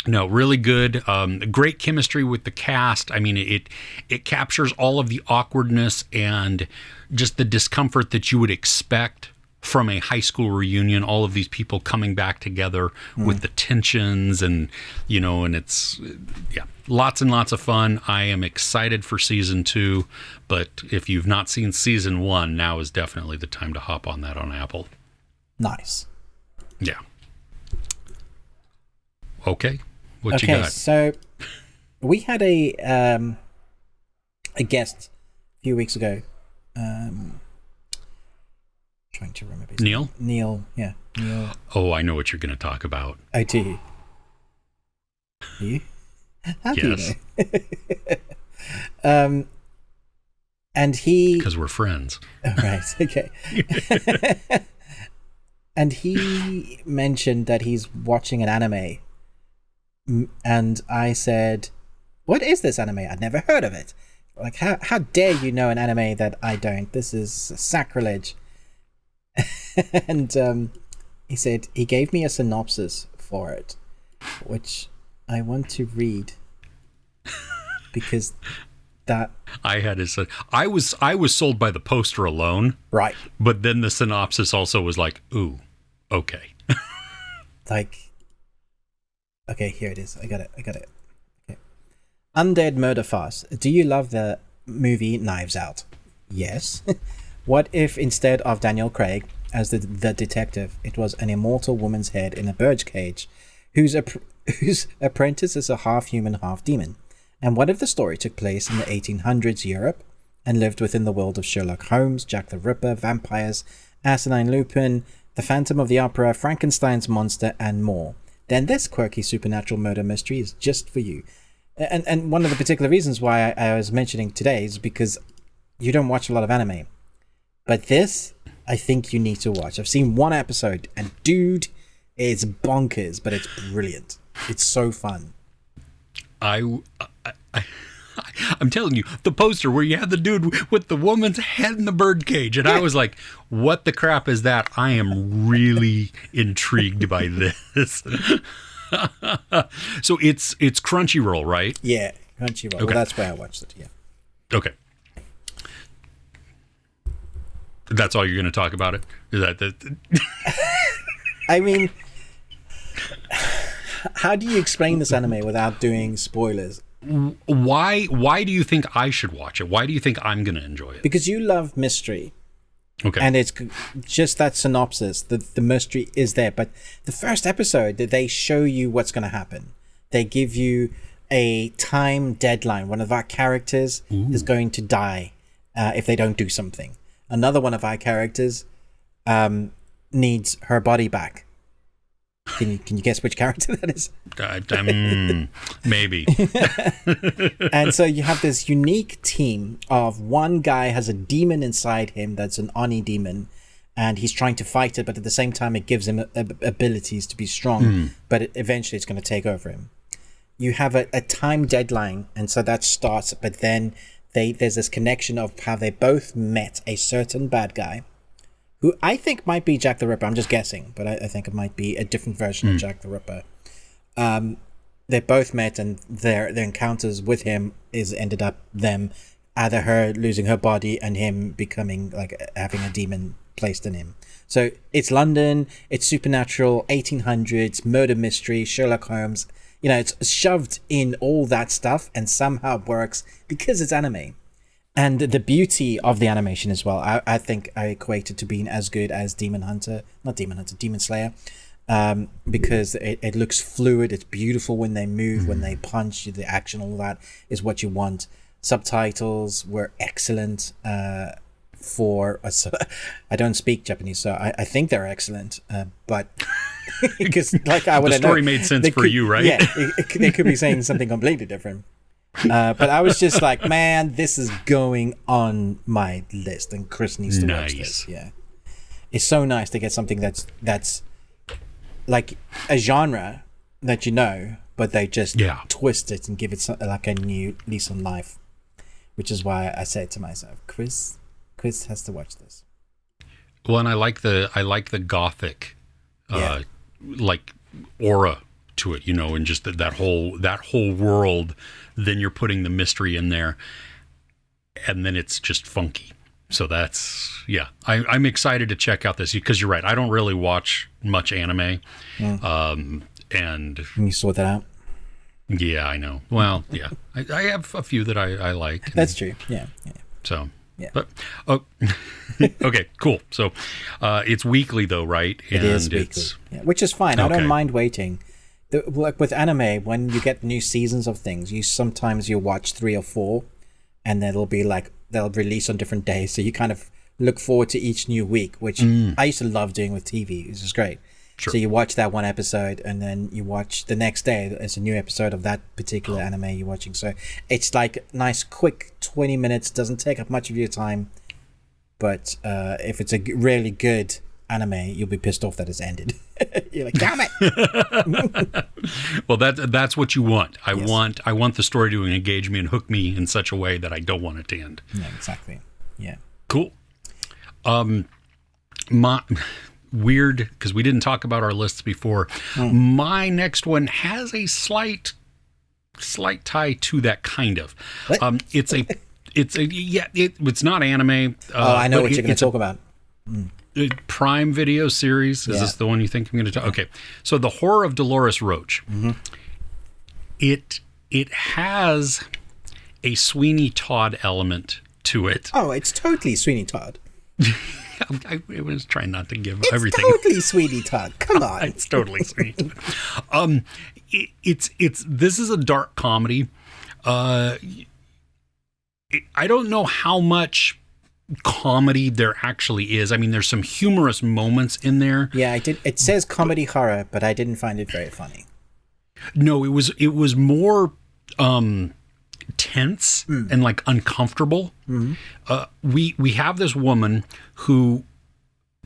B: no, really good. Great chemistry with the cast. I mean, it captures all of the awkwardness and just the discomfort that you would expect from a high school reunion. All of these people coming back together with the tensions and it's, lots and lots of fun. I am excited for season 2, but if you've not seen season 1, now is definitely the time to hop on that on Apple.
A: Nice.
B: Yeah. Okay. What you got?
A: So we had a guest a few weeks ago. Trying to remember his
B: Neil?
A: name. Neil.
B: Oh, I know what you're going to talk about.
A: Oh, do you? Do you? How do
B: Yes.
A: you know? And he...
B: Because we're friends.
A: Oh, right, okay. And he mentioned that he's watching an anime. And I said, what is this anime? I'd never heard of it. Like, how dare you know an anime that I don't? This is sacrilege. And he said he gave me a synopsis for it, which I want to read because that
B: I had his. I was sold by the poster alone,
A: right?
B: But then the synopsis also was like, ooh, okay.
A: Like, okay, here it is. I got it. Okay. Undead murder farce. Do you love the movie Knives Out? Yes. What if instead of Daniel Craig as the detective, it was an immortal woman's head in a birdcage, whose apprentice is a half human, half demon? And what if the story took place in the 1800s Europe and lived within the world of Sherlock Holmes, Jack the Ripper, vampires, asinine Lupin, the Phantom of the Opera, Frankenstein's monster, and more? Then this quirky supernatural murder mystery is just for you. And one of the particular reasons why I was mentioning today is because you don't watch a lot of anime. But this, I think you need to watch. I've seen one episode, and dude, it's bonkers, but it's brilliant. It's so fun.
B: I'm telling you, the poster where you had the dude with the woman's head in the bird cage, and I was like, what the crap is that? I am really intrigued by this. So it's Crunchyroll, right?
A: Yeah, Crunchyroll.
B: Okay.
A: Well, that's where I watched it, yeah.
B: Okay. That's all you're going to talk about it? Is that the...
A: I mean, how do you explain this anime without doing spoilers?
B: Why do you think I should watch it? Why do you think I'm going to enjoy it?
A: Because you love mystery.
B: Okay.
A: And it's just that synopsis. The mystery is there. But the first episode, they show you what's going to happen. They give you a time deadline. One of our characters is going to die if they don't do something. Another one of our characters needs her body back. Can you guess which character that is?
B: Maybe.
A: And so you have this unique team of one guy has a demon inside him that's an Oni demon, and he's trying to fight it, but at the same time it gives him abilities to be strong, but eventually it's going to take over him. You have a time deadline, and so that starts, but then there's this connection of how they both met a certain bad guy, who I think might be Jack the Ripper. I'm just guessing, but I think it might be a different version of Jack the Ripper. They both met, and their encounters with him ended up them, either her losing her body and him becoming, like, having a demon placed in him. So it's London, it's supernatural, 1800s, murder mystery, Sherlock Holmes. You know, it's shoved in all that stuff and somehow works because it's anime. And the beauty of the animation as well, I think I equate it to being as good as Demon Slayer, because it looks fluid, it's beautiful when they move, when they punch, the action, all that is what you want. Subtitles were excellent for us. I don't speak Japanese, so I think they're excellent, but because like I would
B: the story made sense for you, right?
A: Yeah, they could be saying something completely different. But I was just like, man, this is going on my list, and Chris needs to watch this. Yeah, it's so nice to get something that's like a genre that you know, but they just twist it and give it like a new lease on life. Which is why I said to myself, Chris has to watch this.
B: Well, and I like the gothic, like aura to it, you know, and just that whole world. Then you're putting the mystery in there, and then it's just funky. So that's I'm excited to check out this, because you're right. I don't really watch much anime, and
A: you sort that out.
B: Yeah, I know. Well, yeah, I have a few that I like.
A: That's true. Yeah.
B: So. Yeah. But okay, cool. So it's weekly though, right?
A: It is weekly, which is fine. Okay. I don't mind waiting. Like with anime, when you get new seasons of things, you watch 3 or 4, and then they'll release on different days. So you kind of look forward to each new week, which I used to love doing with TV. It was great. Sure. So you watch that one episode, and then you watch the next day. There's a new episode of that particular anime you're watching. So it's like nice, quick 20 minutes. Doesn't take up much of your time. But if it's a really good anime, you'll be pissed off that it's ended. You're like, damn it.
B: Well, that's what you want. I want the story to engage me and hook me in such a way that I don't want it to end.
A: Yeah, exactly. Yeah.
B: Cool. Weird, because we didn't talk about our lists before. My next one has a slight tie to that, kind of. What? It's not anime.
A: I know what you're going to talk about.
B: Prime Video series. Is this the one you think I'm going to talk? Okay. So The Horror of Dolores Roach. Mm-hmm. It has a Sweeney Todd element to it.
A: Oh, it's totally Sweeney Todd.
B: I was trying not to give everything.
A: It's totally Sweeney Todd. Come on.
B: It's totally Sweeney Todd. This is a dark comedy. I don't know how much comedy there actually is. I mean, there's some humorous moments in there.
A: Yeah, I did. It says comedy horror, but I didn't find it very funny.
B: No, it was more tense and like uncomfortable. We have this woman who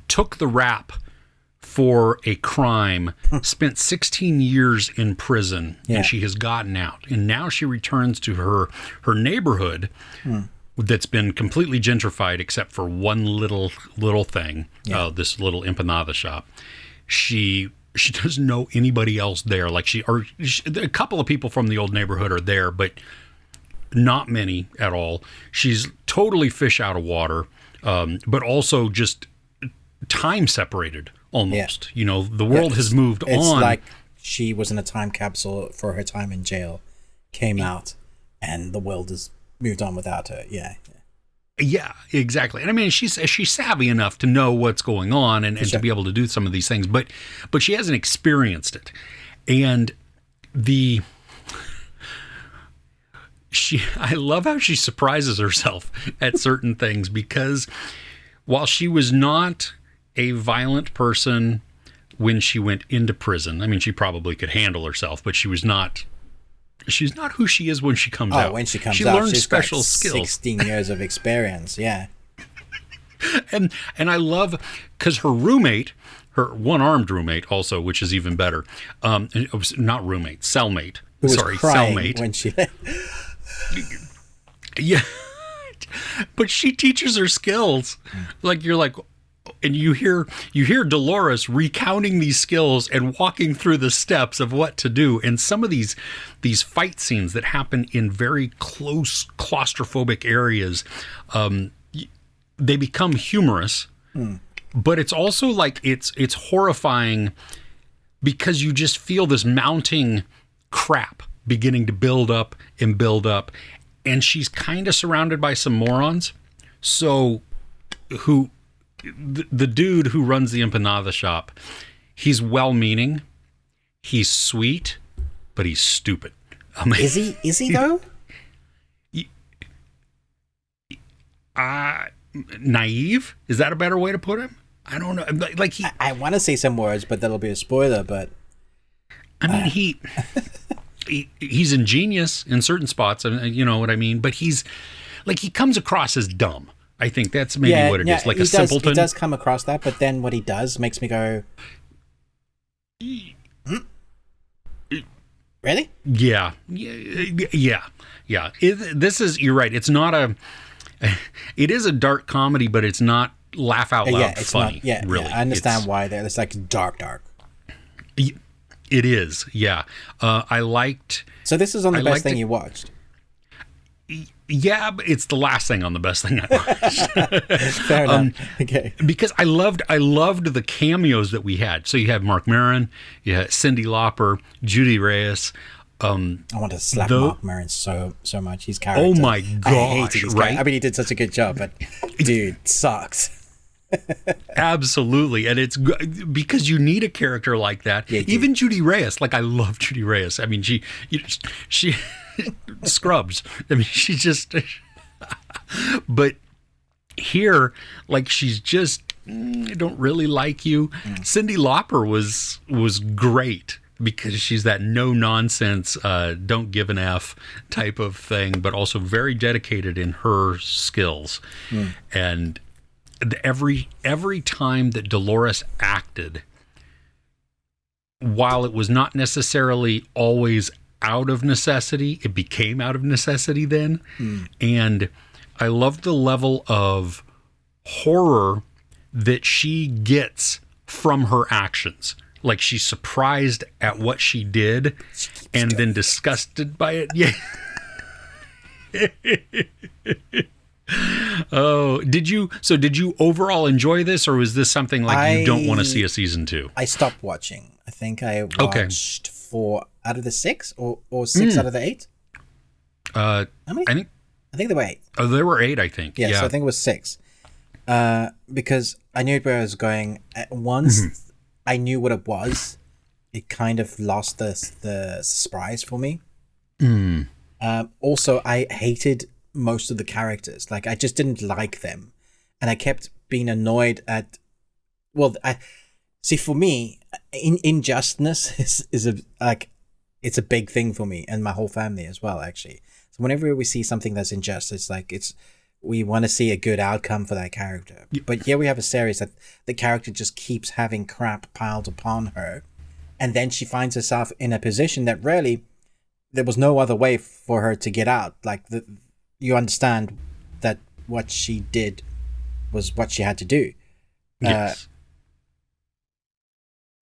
B: took the rap for a crime, spent 16 years in prison, and she has gotten out. And now she returns to her neighborhood that's been completely gentrified except for one little thing, this little empanada shop. She doesn't know anybody else there. Like a couple of people from the old neighborhood are there, but not many at all. She's totally fish out of water, but also just time separated almost. You know, the world has moved on.
A: It's like she was in a time capsule for her time in jail, came out, and the world has moved on without her. Yeah, exactly.
B: And I mean, she's savvy enough to know what's going on and to be able to do some of these things, but she hasn't experienced it. And I love how she surprises herself at certain things, because while she was not a violent person when she went into prison, I mean, she probably could handle herself, but she's not who she is when she comes out.
A: When she comes
B: she
A: out,
B: learned
A: she's
B: special
A: got
B: skills.
A: 16 years of experience, yeah.
B: And I love, because her roommate, her one-armed roommate also, which is even better, not roommate, cellmate.
A: Who was
B: Sorry,
A: crying
B: cellmate.
A: when she...
B: Yeah. But she teaches her skills. Like, you're like, and you hear Dolores recounting these skills and walking through the steps of what to do. And some of these fight scenes that happen in very close claustrophobic areas, they become humorous, but it's also like it's horrifying, because you just feel this mounting crap beginning to build up, and she's kind of surrounded by some morons. So the dude who runs the empanada shop, he's well-meaning, he's sweet, but he's stupid. I mean,
A: is he though?
B: Naive? Is that a better way to put him? I don't know. Like
A: I want to say some words, but that'll be a spoiler. But
B: I mean, he's ingenious in certain spots, and you know what I mean. But he's like, he comes across as dumb. I think that's maybe what it is, like a simpleton.
A: He does come across that, but then what he does makes me go, really?
B: Yeah. This is, you're right. It's not it is a dark comedy, but it's not laugh out loud funny. Really.
A: I understand why it's like dark.
B: It is, yeah. I liked.
A: So this is on the best thing you watched.
B: Yeah, but it's the last thing on the best thing I watched.
A: Fair enough. Okay.
B: Because I loved the cameos that we had. So you have Mark Maron, you had Cyndi Lauper, Judy Reyes.
A: I want to slap Mark Maron so much. His character.
B: Oh my gosh!
A: I hated his character. I mean, he did such a good job, but dude, sucks.
B: Absolutely, and it's because you need a character like that. Yeah, even Judy Reyes, like I love Judy Reyes. I mean, she scrubs. I mean, she just. But here, like, she's just, I don't really like you. Cyndi Lauper was great, because she's that no nonsense, don't give an F type of thing, but also very dedicated in her skills. And every time that Dolores acted, while it was not necessarily always out of necessity, it became out of necessity then. And I love the level of horror that she gets from her actions. Like, she's surprised at what she did and then disgusted by it. Yeah. Oh, did you overall enjoy this, or was this something like you don't want to see a season 2?
A: I stopped watching. I think I watched 4 out of the 6 or 6 out of the 8. How many? I think there were 8.
B: Oh, there were 8, I think.
A: Yeah, so I think it was 6. Because I knew where I was going. Once I knew what it was, it kind of lost the surprise for me. Also, I hated most of the characters. Like, I just didn't like them. And I kept being annoyed at... Well, see, for me, injustice is it's a big thing for me and my whole family as well, actually. So whenever we see something that's unjust, it's like we want to see a good outcome for that character. But here we have a series that the character just keeps having crap piled upon her, and then she finds herself in a position that really there was no other way for her to get out. Like, you understand that what she did was what she had to do.
B: Yes.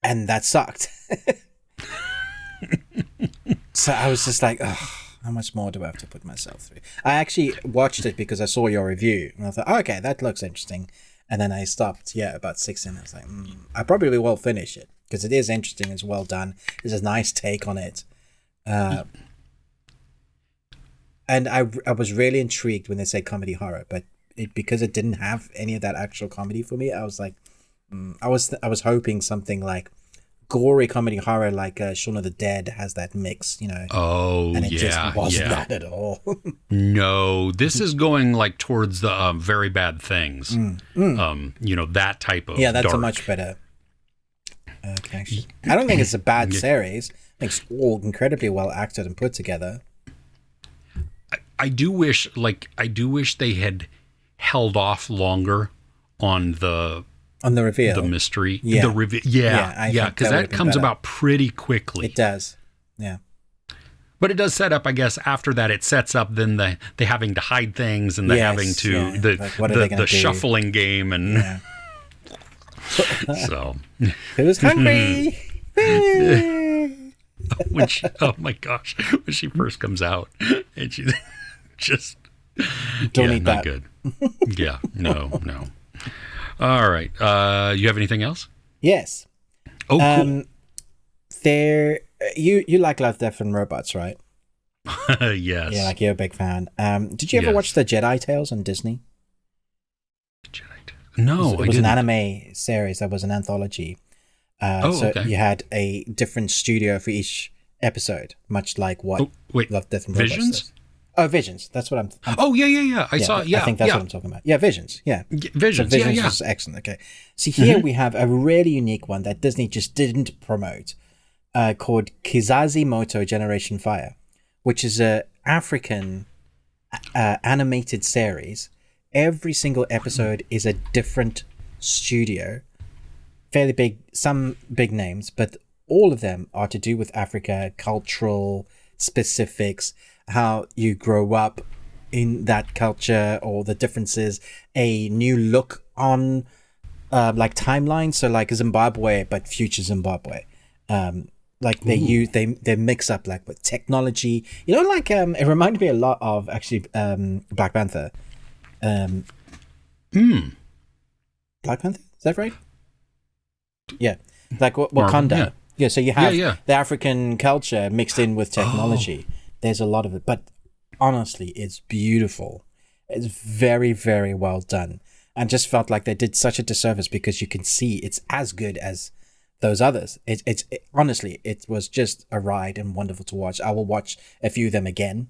A: And that sucked. So I was just like, oh, how much more do I have to put myself through? I actually watched it because I saw your review, and I thought, oh, okay, that looks interesting. And then I stopped, about 6 in. I was like, I probably will finish it because it is interesting. It's well done. There's a nice take on it. And I was really intrigued when they say comedy horror, but because it didn't have any of that actual comedy for me, I was like, I was hoping something like gory comedy horror, like Shaun of the Dead has that mix,
B: Oh,
A: and it just wasn't that at all.
B: No, this is going like towards the very bad things. That type of
A: that's
B: dark.
A: a much better connection. I don't think it's a bad series. I think it's all incredibly well acted and put together.
B: I do wish they had held off longer on the
A: reveal,
B: the mystery,
A: yeah,
B: the reveal, because that comes about pretty quickly.
A: It does, yeah.
B: But it does set up, I guess. After that, it sets up then the having to hide things and the having to the shuffling game and so.
A: Who's hungry?
B: Oh my gosh, when she first comes out and she just
A: don't eat
B: not
A: that.
B: Good. Yeah, no. All right. You have anything else?
A: Yes.
B: Oh, cool.
A: You like Love, Death, and Robots, right?
B: Yes.
A: Yeah, like you're a big fan. Did you ever watch the Jedi Tales on Disney?
B: No,
A: it was an anime series that was an anthology. Okay. You had a different studio for each episode, much like what Love, Death, and Robots does. Oh, Visions. That's what I'm
B: yeah. I saw. Yeah,
A: I think that's what I'm talking about. Yeah, Visions. Yeah,
B: Visions.
A: So Visions was excellent. Okay, see here we have a really unique one that Disney just didn't promote, called Kizazi Moto Generation Fire, which is a African animated series. Every single episode is a different studio, fairly big, some big names, but all of them are to do with Africa, cultural specifics, how you grow up in that culture or the differences, a new look on like timeline, so like Zimbabwe but future Zimbabwe. Like they mix up like with technology, like it reminded me a lot of actually Black Panther. Black Panther, is that right? Yeah, like Wakanda. Yeah, so you have the African culture mixed in with technology. There's a lot of it, but honestly, it's beautiful. It's very, very well done. And just felt like they did such a disservice because you can see it's as good as those others. Honestly, it was just a ride and wonderful to watch. I will watch a few of them again.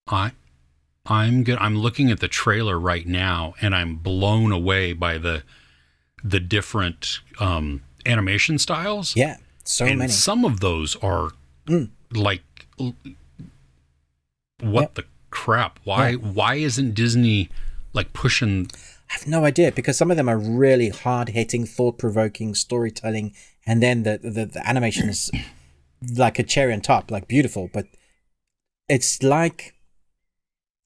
B: I'm good. I'm looking at the trailer right now, and I'm blown away by the different animation styles.
A: Yeah, so
B: and
A: many.
B: Some of those are like, what the crap? Why isn't Disney like pushing?
A: I have no idea, because some of them are really hard-hitting, thought-provoking storytelling, and then the animation is like a cherry on top, like beautiful, but it's like,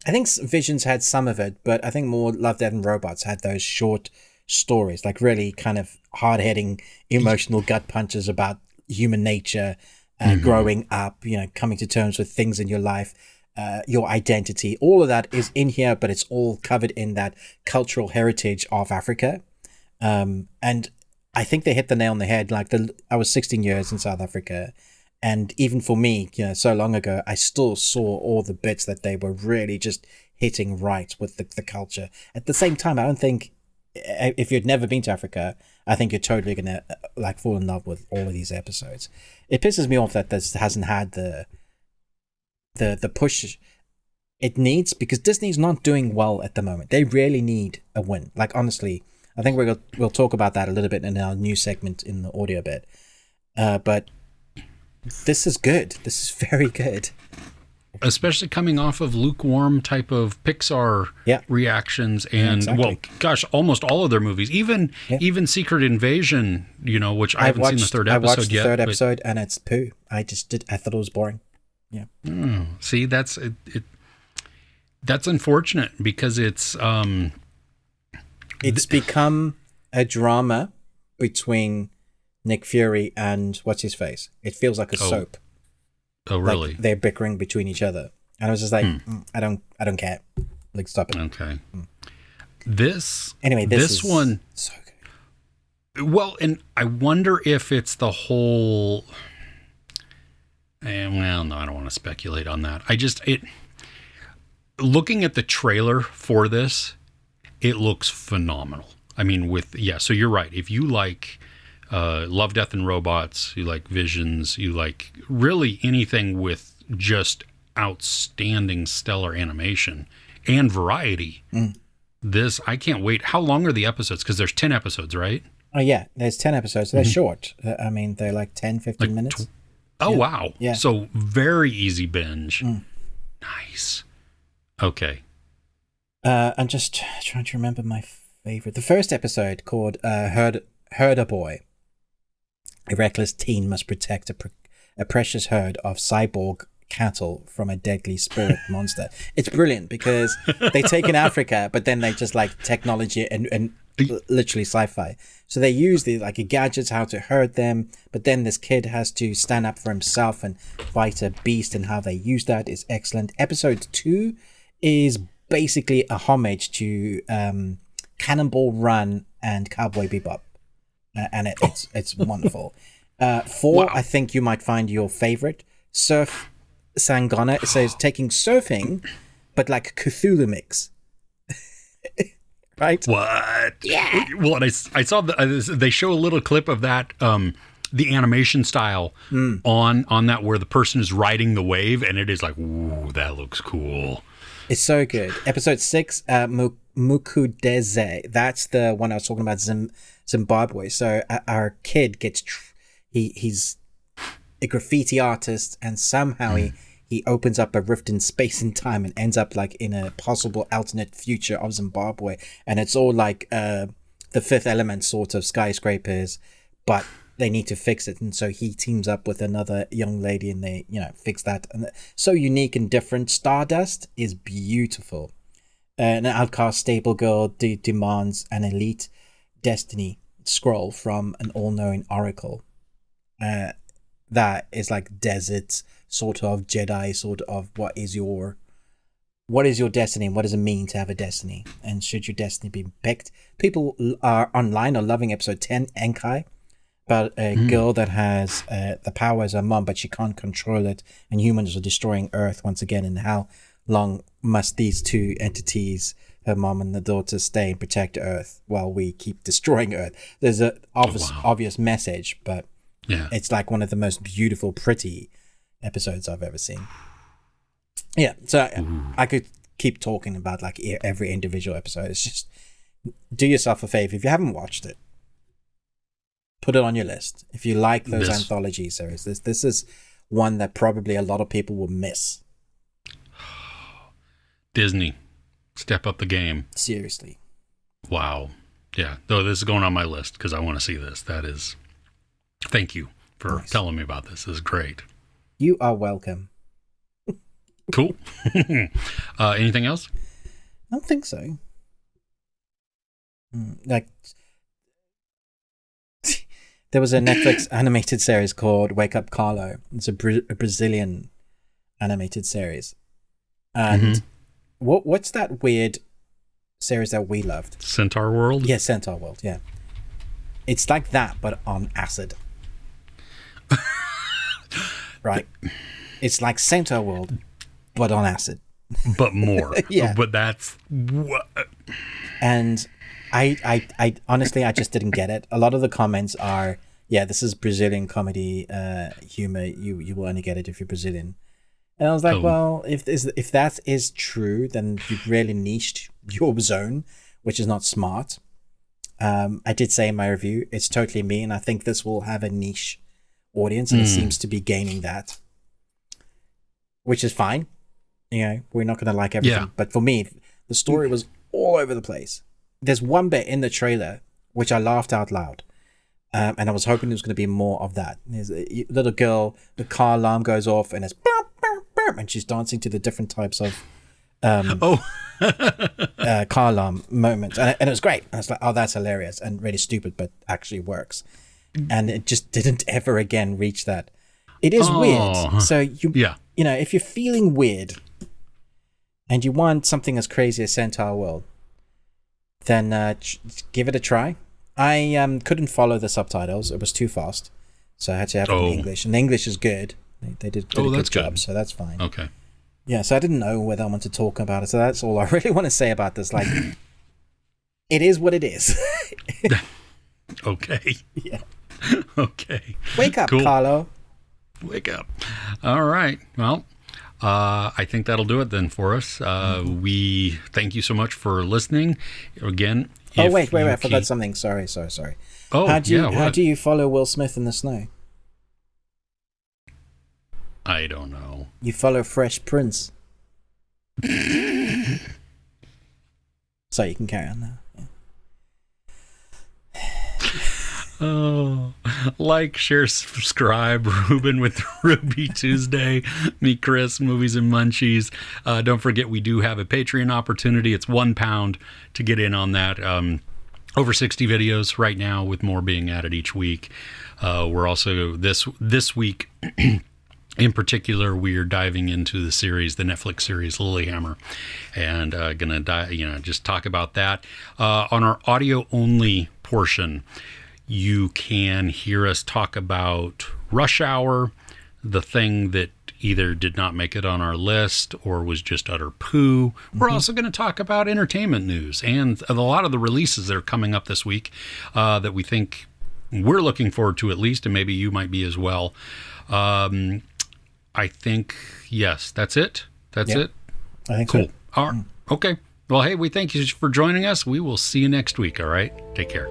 A: I think Visions had some of it, but I think more Love, Death, and Robots had those short stories, like really kind of hard-hitting, emotional gut punches about human nature, growing up, coming to terms with things in your life, your identity. All of that is in here, but it's all covered in that cultural heritage of Africa. And I think they hit the nail on the head. Like I was 16 years in South Africa, and even for me, so long ago, I still saw all the bits that they were really just hitting right with the culture. At the same time, I don't think, if you'd never been to Africa, I think you're totally gonna like fall in love with all of these episodes. It pisses me off that this hasn't had the the push it needs, because Disney's not doing well at the moment. They really need a win. Like, honestly, I think we'll talk about that a little bit in our new segment in the audio bit. But this is good. This is very good.
B: Especially coming off of lukewarm type of Pixar reactions, and well, gosh, almost all of their movies, even Secret Invasion, which I haven't seen the third episode yet. I watched the
A: third episode, and it's poo. I thought it was boring. Yeah.
B: See, that's it. That's unfortunate, because it's
A: become a drama between Nick Fury and what's his face. It feels like a soap.
B: Oh, really?
A: Like they're bickering between each other, and I was just like, I don't care. Like, stop it.
B: Okay. This
A: one so good.
B: Well, and I wonder if it's the whole. Well, no, I don't want to speculate on that. Looking at the trailer for this, it looks phenomenal. I mean, so you're right. If you like Love, Death, and Robots, you like Visions, you like really anything with just outstanding stellar animation and variety, this, I can't wait. How long are the episodes? Because there's 10 episodes, right?
A: Oh, yeah. There's 10 episodes. They're short. I mean, they're like 10, 15 minutes.
B: Wow. Yeah. So very easy binge. Nice. Okay.
A: I'm just trying to remember my favorite. The first episode, called Herder Boy. A reckless teen must protect a precious herd of cyborg cattle from a deadly spirit monster. It's brilliant, because they take in Africa, but then they just like technology and literally sci-fi. So they use the gadgets, how to herd them, but then this kid has to stand up for himself and fight a beast, and how they use that is excellent. Episode 2 is basically a homage to Cannonball Run and Cowboy Bebop, and it's wonderful. 4, I think you might find your favorite, Surf Sangana. It says taking surfing, but like Cthulhu mix. Right?
B: What? Yeah. Well, and I saw they show a little clip of that, the animation style on that, where the person is riding the wave, and it is like, ooh, that looks cool.
A: It's so good. Episode 6, Mukudeze. That's the one I was talking about, Zimbabwe. So our kid gets, he's a graffiti artist, and somehow he opens up a rift in space and time and ends up like in a possible alternate future of Zimbabwe. And it's all like the Fifth Element sort of skyscrapers, but they need to fix it. And so he teams up with another young lady, and they, fix that. And so unique and different. Stardust is beautiful. An outcast stable girl demands an elite destiny scroll from an all-knowing oracle. That is like desert, sort of Jedi, sort of what is your destiny, and what does it mean to have a destiny, and should your destiny be picked? People are online are loving episode 10, Enkai, about a girl that has the power as her mom, but she can't control it, and humans are destroying Earth once again, and how long must these two entities, her mom and the daughter, stay and protect Earth while we keep destroying Earth? There's a obvious message, but it's like one of the most beautiful, pretty episodes I've ever seen. Yeah, so I could keep talking about like every individual episode. It's just, do yourself a favor, if you haven't watched it, put it on your list. If you like those anthology series, this is one that probably a lot of people will miss.
B: Disney, step up the game.
A: Seriously.
B: Wow. Yeah, though this is going on my list because I want to see this. Thank you for telling me about this. This is great.
A: You are welcome.
B: Cool. Anything else?
A: I don't think so. Like, there was a Netflix animated series called Wake Up Carlo. It's a Brazilian animated series. And what's that weird series that we loved?
B: Centaur World?
A: Yeah, Centaur World, yeah. It's like that, but on acid. Right? It's like Centaur World, but on acid.
B: But more.
A: Yeah.
B: But that's... what.
A: And I honestly, I just didn't get it. A lot of the comments are, yeah, this is Brazilian comedy humor. You will only get it if you're Brazilian. And I was like, well, if that is true, then you've really niched your zone, which is not smart. I did say in my review, it's totally me, and I think this will have a niche audience, and it seems to be gaining that, which is fine. You know, we're not going to like everything, but for me, the story was all over the place. There's one bit in the trailer which I laughed out loud, and I was hoping there was going to be more of that. There's a little girl, the car alarm goes off, and it's burp, burp, burp, and she's dancing to the different types of car alarm moments, and it was great. And I was like, oh, that's hilarious and really stupid, but actually works. And it just didn't ever again reach that. It is weird. So you know, if you're feeling weird and you want something as crazy as Centaur World, then give it a try. I couldn't follow the subtitles; it was too fast, so I had to have it in English. And the English is good; they did a good job, so that's fine.
B: Okay. Yeah,
A: so I didn't know whether I want to talk about it. So that's all I really want to say about this. Like, it is what it is.
B: Okay.
A: Yeah.
B: Okay.
A: Wake up, Carlo.
B: Wake up. All right. Well, I think that'll do it then for us. We thank you so much for listening. Again.
A: Oh, wait. I forgot something. Sorry.
B: Oh,
A: how do you follow Will Smith in the snow?
B: I don't know.
A: You follow Fresh Prince. So you can carry on now.
B: Oh, like, share, subscribe. Ruben with Ruby Tuesday. Me, Chris, Movies and Munchies. Don't forget, we do have a Patreon opportunity. It's £1 to get in on that. Over 60 videos right now, with more being added each week. We're also this week. In particular, we're diving into the series, the Netflix series Lilyhammer, and gonna just talk about that. On our audio only portion, you can hear us talk about Rush Hour, the thing that either did not make it on our list or was just utter poo. We're also going to talk about entertainment news and a lot of the releases that are coming up this week that we think we're looking forward to, at least, and maybe you might be as well. I think, yes, that's it. That's it.
A: I think
B: cool.
A: So.
B: All right. Okay. Well, hey, we thank you for joining us. We will see you next week. All right. Take care.